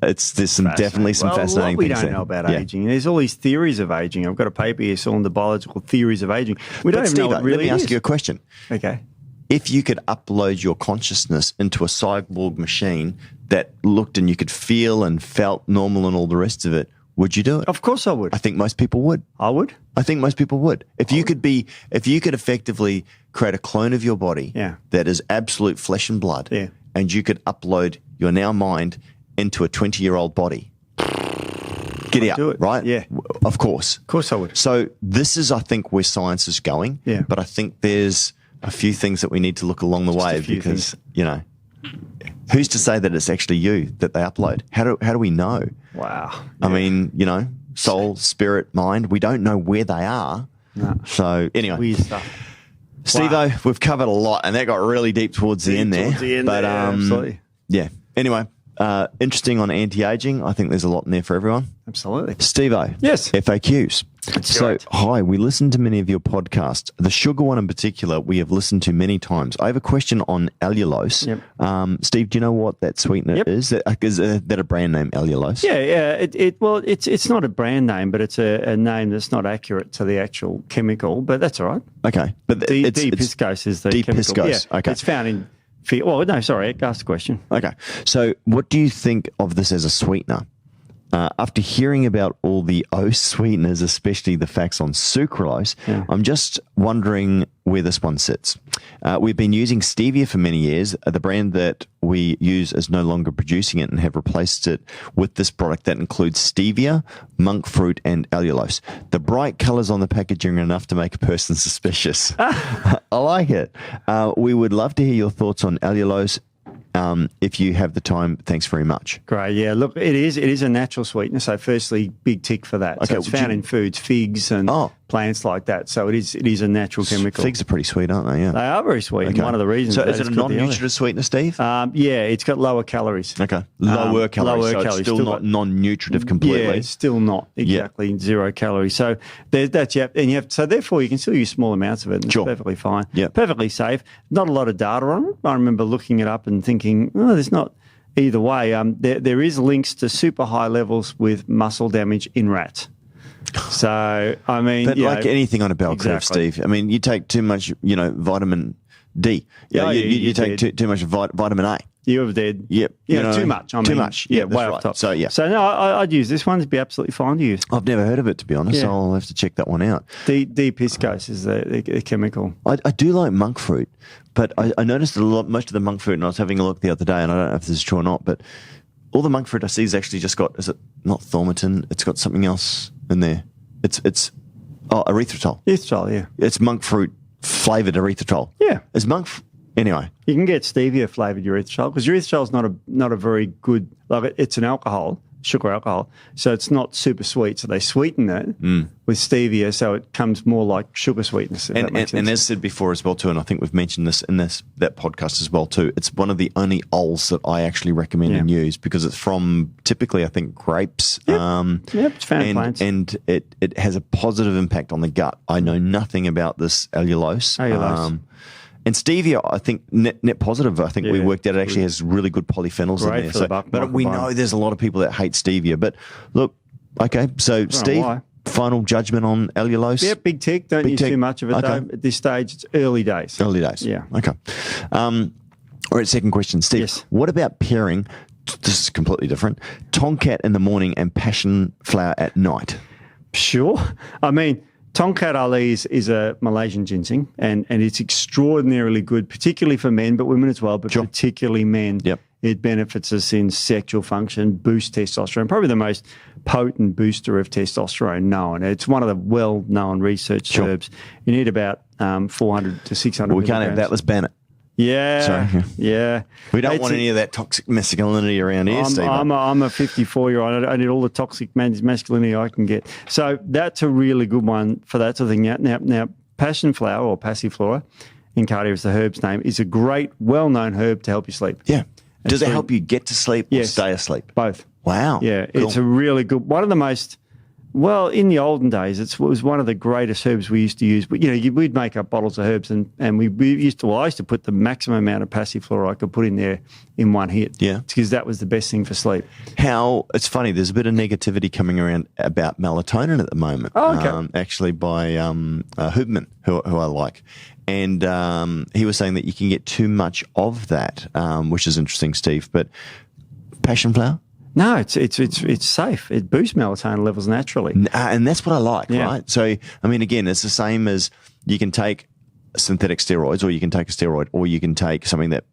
There's definitely some fascinating things. We don't know about aging. There's all these theories of aging. I've got a paper here on the biological theories of aging. We don't even know what really let me ask you a question. Okay. if you could upload your consciousness into a cyborg machine that looked and you could feel and felt normal and all the rest of it, would you do it? Of course I would. I think most people would. I would. I think most people would. If you could effectively create a clone of your body that is absolute flesh and blood, and you could upload your now mind into a 20-year-old body, get out, do it. right? Yeah. Of course. Of course I would. So this is, I think, where science is going. Yeah. But I think there's a few things that we need to look along the way because, who's to say that it's actually you that they upload? How do we know? Wow. I mean, soul, spirit, mind, we don't know where they are. No. So anyway. Weird stuff. Steve-o, we've covered a lot and that got really deep towards the end there. Absolutely. Yeah. Anyway, interesting on anti-aging. I think there's a lot in there for everyone. Absolutely. Steve-o. Yes. FAQs. That's So, right. hi, we listened to many of your podcasts. The sugar one in particular, we have listened to many times. I have a question on allulose. Yep. Steve, do you know what that sweetener is? Is that a brand name, allulose? Yeah. Well, it's not a brand name, but it's a name that's not accurate to the actual chemical, but that's all right. Okay. But D-piscose is the chemical. D-piscose, Yeah, okay. It's found in... Well, no, sorry, ask the question. Okay. So what do you think of this as a sweetener? After hearing about all the O sweeteners, especially the facts on sucralose, I'm just wondering where this one sits. We've been using stevia for many years. The brand that we use is no longer producing it and have replaced it with this product that includes stevia, monk fruit, and allulose. The bright colors on the packaging are enough to make a person suspicious. I like it. We would love to hear your thoughts on allulose. If you have the time, thanks very much. Great. Yeah. Look, it is a natural sweetener. So firstly, big tick for that. Okay, So it's found in foods, figs and plants like that. So it is a natural chemical. Figs are pretty sweet, aren't they? Yeah. They are very sweet. Okay. And one of the reasons. So is it a non-nutritive sweetener, Steve? Yeah, it's got lower calories. Okay. Lower calories. Lower so calories. It's still not non-nutritive completely. Yeah, it's still not exactly 0 calories. So that's so therefore you can still use small amounts of it. And it's perfectly fine. Yeah. Perfectly safe. Not a lot of data on it. I remember looking it up and thinking, there's not. Either way, there is links to super high levels with muscle damage in rats. So, I mean... But like anything on a bell curve, Steve, I mean, you take too much, vitamin D. You take too much vitamin A. You're dead. Yep. Too much. Too much. Yeah, way right. off top. So, yeah. So, no, I'd use this one. It'd be absolutely fine to use. I've never heard of it, to be honest, so I'll have to check that one out. D-piscose is the chemical. I do like monk fruit, but I noticed most of the monk fruit, and I was having a look the other day, and I don't know if this is true or not, but all the monk fruit I see is actually just got, is it not thaumatin? It's got something else in there. It's erythritol. Erythritol, yeah. It's monk fruit flavoured erythritol. Yeah. It's anyway. You can get stevia flavoured erythritol because erythritol is not a very good, it's an alcohol, sugar alcohol, so it's not super sweet. So they sweeten it with stevia, so it comes more like sugar sweetness. And as said before as well too, and I think we've mentioned this in that podcast as well too. It's one of the only oils that I actually recommend and use because it's from typically I think grapes. It's found in plants, and it has a positive impact on the gut. I know nothing about this allulose. And stevia, I think net positive. I think we worked out it actually has really good polyphenols in there. But we know there's a lot of people that hate stevia. But look, okay, so Steve, final judgment on allulose. Yeah, big tick. Don't use too much of it though. At this stage, it's early days. Early days. Yeah. Okay. All right. Second question, Steve. Yes. What about pairing? This is completely different. Tonkat in the morning and passion flower at night. Sure. I mean, Tongkat Ali is a Malaysian ginseng, and it's extraordinarily good, particularly for men, but women as well, but particularly men. Yep. It benefits us in sexual function, boosts testosterone, probably the most potent booster of testosterone known. It's one of the well-known research herbs. You need about 400 to 600 we can't have that. Let's ban it. Yeah. Sorry. Yeah. We don't want any of that toxic masculinity around here, Steve. I'm a 54-year-old. I need all the toxic masculinity I can get. So that's a really good one for that sort of thing. Now passion flower or passiflora in cardio is the herb's name, is a great, well-known herb to help you sleep. Yeah. Does it help you get to sleep or stay asleep? Both. Wow. Yeah. Cool. It's a really good, one of the most Well, in the olden days, it was one of the greatest herbs we used to use. But, we'd make up bottles of herbs, and I used to put the maximum amount of passiflora I could put in there in one hit. Yeah. Because that was the best thing for sleep. It's funny, there's a bit of negativity coming around about melatonin at the moment. Oh, okay. Actually by Hoopman, who I like. And he was saying that you can get too much of that, which is interesting, Steve. But passion flower? No, it's safe. It boosts melatonin levels naturally. And that's what I like, Yeah. right? So, I mean, again, it's the same as you can take synthetic steroids, or you can take a steroid, or you can take something that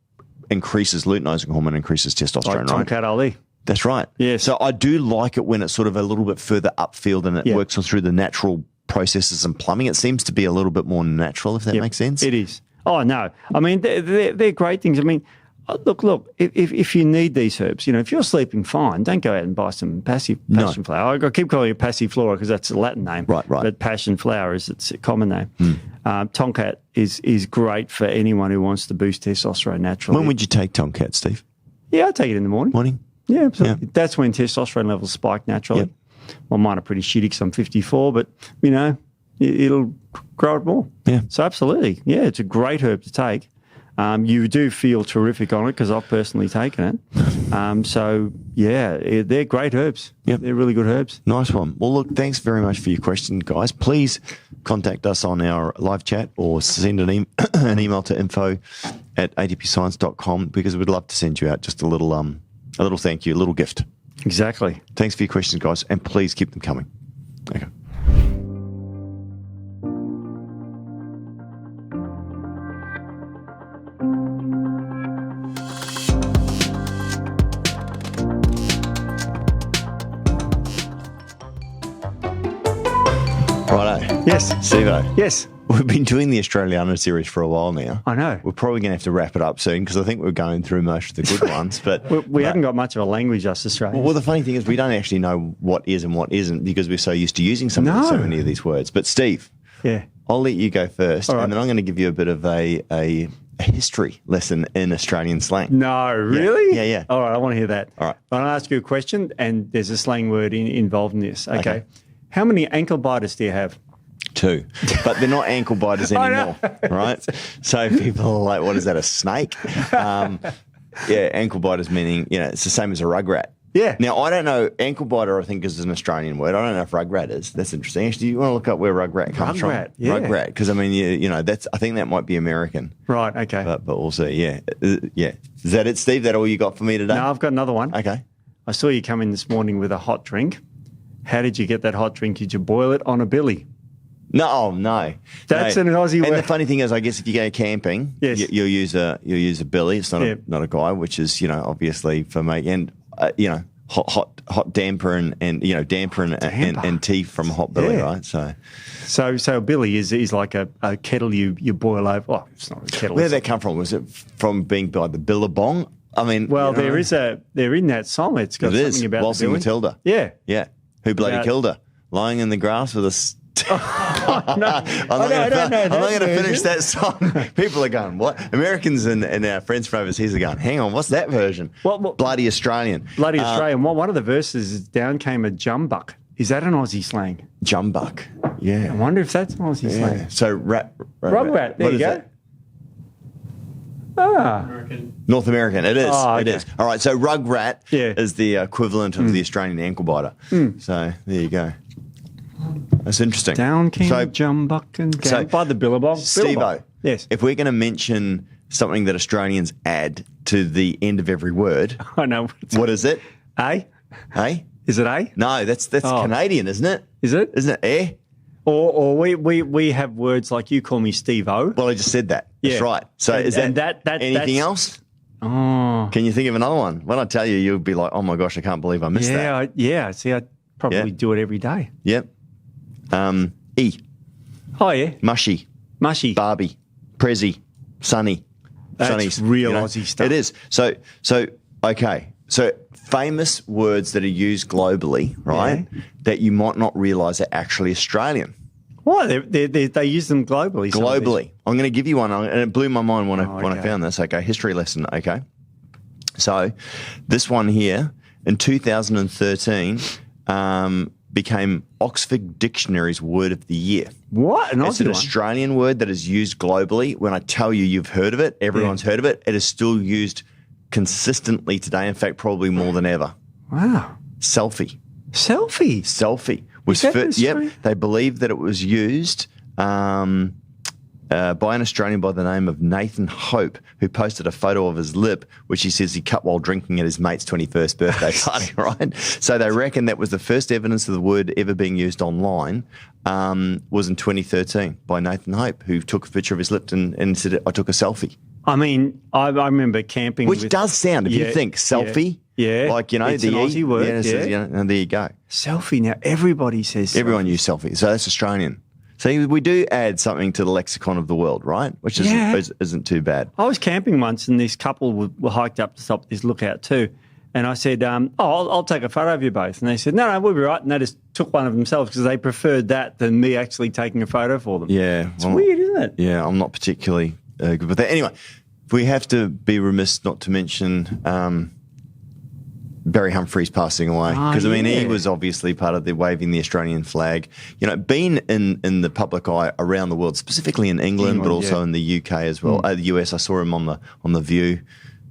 increases luteinizing hormone, increases testosterone, Like right? Tonkat Ali. That's right. Yes. So I do like it when it's sort of a little bit further upfield and it works through the natural processes and plumbing. It seems to be a little bit more natural, if that makes sense. It is. Oh, no. I mean, they're great things. I mean, look, if you need these herbs, if you're sleeping fine, don't go out and buy some passion flower. I keep calling it passiflora because that's the Latin name. Right. But passion flower is its common name. Tonkat is great for anyone who wants to boost testosterone naturally. When would you take Tonkat, Steve? Yeah, I take it in the morning. Morning? Yeah, absolutely. That's when testosterone levels spike naturally. Yep. Well, mine are pretty shitty because I'm 54, but, it'll grow it more. Yeah. So absolutely. Yeah, it's a great herb to take. You do feel terrific on it because I've personally taken it. So, yeah, they're great herbs. Yep. They're really good herbs. Nice one. Well, look, thanks very much for your question, guys. Please contact us on our live chat or send an email to info@atpscience.com because we'd love to send you out just a little thank you, a little gift. Exactly. Thanks for your questions, guys, and please keep them coming. Okay. Righto. Yes. Stevo. Yes. We've been doing the Australiana series for a while now. I know. We're probably going to have to wrap it up soon because I think we're going through most of the good ones. But We haven't got much of a language, us Australians. Well, the funny thing is we don't actually know what is and what isn't because we're so used to using so many of these words. But Steve, I'll let you go first, and then I'm going to give you a bit of a history lesson in Australian slang. No, really? Yeah. All right, I want to hear that. All right. I'll ask you a question, and there's a slang word involved in this. Okay. How many ankle biters do you have? 2, but they're not ankle biters anymore, right? So people are like, what is that, a snake? Ankle biters meaning, it's the same as a rugrat. Yeah. Now, I don't know, ankle biter I think is an Australian word. I don't know if rugrat is. That's interesting. Actually, you want to look up where rugrat comes from? Yeah. Rugrat, because I mean, I think that might be American. Right, okay. But also, yeah. Is that it, Steve? That all you got for me today? No, I've got another one. Okay. I saw you come in this morning with a hot drink. How did you get that hot drink? Did you boil it on a billy? No. That's an Aussie word. And the funny thing is, I guess if you go camping, you'll use a billy. It's not a guy, which is obviously for making hot damper and tea from a hot billy, right? So a billy is like a kettle you boil over. Oh, it's not a kettle. Where did that come from? Was it from being by the billabong? I mean, they're in that song. It's got something about Waltzing the billy. Matilda. Yeah. Who bloody killed her? Lying in the grass with a. I'm not going to finish that song. People are going, what? Americans and our friends from overseas are going, hang on, what's that version? Bloody Australian. Bloody Australian. One of the verses is down came a jumbuck. Is that an Aussie slang? Jumbuck. Yeah. I wonder if that's an Aussie slang. So rugrat. There you go. North American. It is. Oh, okay. It is. All right. So rugrat is the equivalent of the Australian ankle biter. So there you go. That's interesting. Down came jumbuck and by the billabong. Steve-O, yes. If we're going to mention something that Australians add to the end of every word, I know. What is it? A? A? Is it A? No, that's Canadian, isn't it? Is it? Isn't it eh? Or we have words like you call me Steve-O. Well, I just said that. That's right. So is that anything else? Oh. Can you think of another one? When I tell you, you'll be like, oh my gosh, I can't believe I missed that. See, I probably do it every day. Yep. E. Oh, yeah. Mushy. Barbie. Prezzy. Sunny. That's Sunny's, real Aussie stuff. It is. So okay. So famous words that are used globally, right, that you might not realise are actually Australian. Why? They use them globally. Globally. I'm going to give you one, and it blew my mind when I found this. Okay, history lesson, okay. So this one here, in 2013, became Oxford Dictionary's word of the year. What? It's an Australian word that is used globally. When I tell you you've heard of it, everyone's heard of it. It is still used consistently today. In fact, probably more than ever. Wow. Selfie. Selfie Was they believe that it was used by an Australian by the name of Nathan Hope, who posted a photo of his lip, which he says he cut while drinking at his mate's 21st birthday party, right? So they reckon that was the first evidence of the word ever being used online, was in 2013 by Nathan Hope, who took a picture of his lip and said, I took a selfie. I mean, I remember camping. Which does sound, if you think selfie, like, you know, it's an Aussie word. And there you go. Selfie. Now, everybody says Everyone uses selfie. So that's Australian. So we do add something to the lexicon of the world, right? Which isn't too bad. I was camping once and this couple were hiked up to the top of this lookout too. And I said, I'll take a photo of you both. And they said, no, we'll be right. And they just took one of themselves because they preferred that than me actually taking a photo for them. Yeah. It's weird, isn't it? Yeah, I'm not particularly good with that. Anyway, we have to be remiss not to mention Barry Humphries passing away, because he was obviously part of the waving the Australian flag. You know, been in the public eye around the world, specifically in England, but also in the UK as well. The US, I saw him on the View.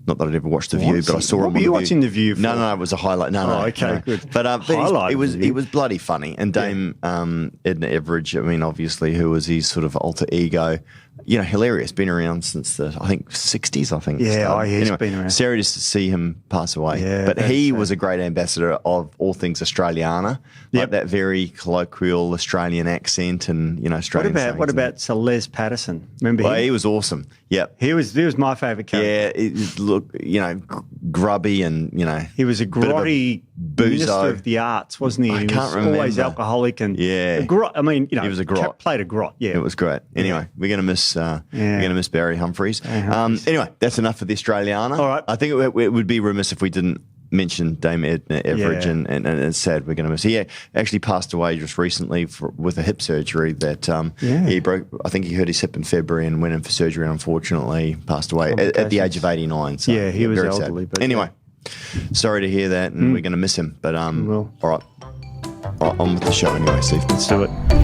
Not that I'd ever watched The View, but I saw him on The View. Were you watching The View for? No, it was a highlight. No. Good. But it was bloody funny. And Dame Edna Everage, I mean, obviously, who was his sort of alter ego, you know, hilarious. Been around since the, I think, 60s, I think. Yeah, he's been around. Sorry just to see him pass away. Yeah, but he was a great ambassador of all things Australiana, like that very colloquial Australian accent and, you know, Australian sayings. What about Sir Les Patterson? Remember him? Well, he was awesome. Yep. He was my favourite character. Yeah, look, you know, grubby and, you know. He was a grotty minister of the arts, wasn't he? I can't remember. He was always alcoholic and I mean, you know, he was a grot. Played a grot. Yeah, it was great. Anyway, we're going to miss Barry Humphries. Anyway, that's enough for the Australiana. All right. I think it would be remiss if we didn't mention Dame Edna Everage, and it's sad we're going to miss. He actually passed away just recently with a hip surgery that he broke. I think he hurt his hip in February and went in for surgery and unfortunately passed away at the age of 89. So, he was very elderly. Sad. But anyway, sorry to hear that, and we're going to miss him. But all right, on with the show anyway, Steve. Let's do it.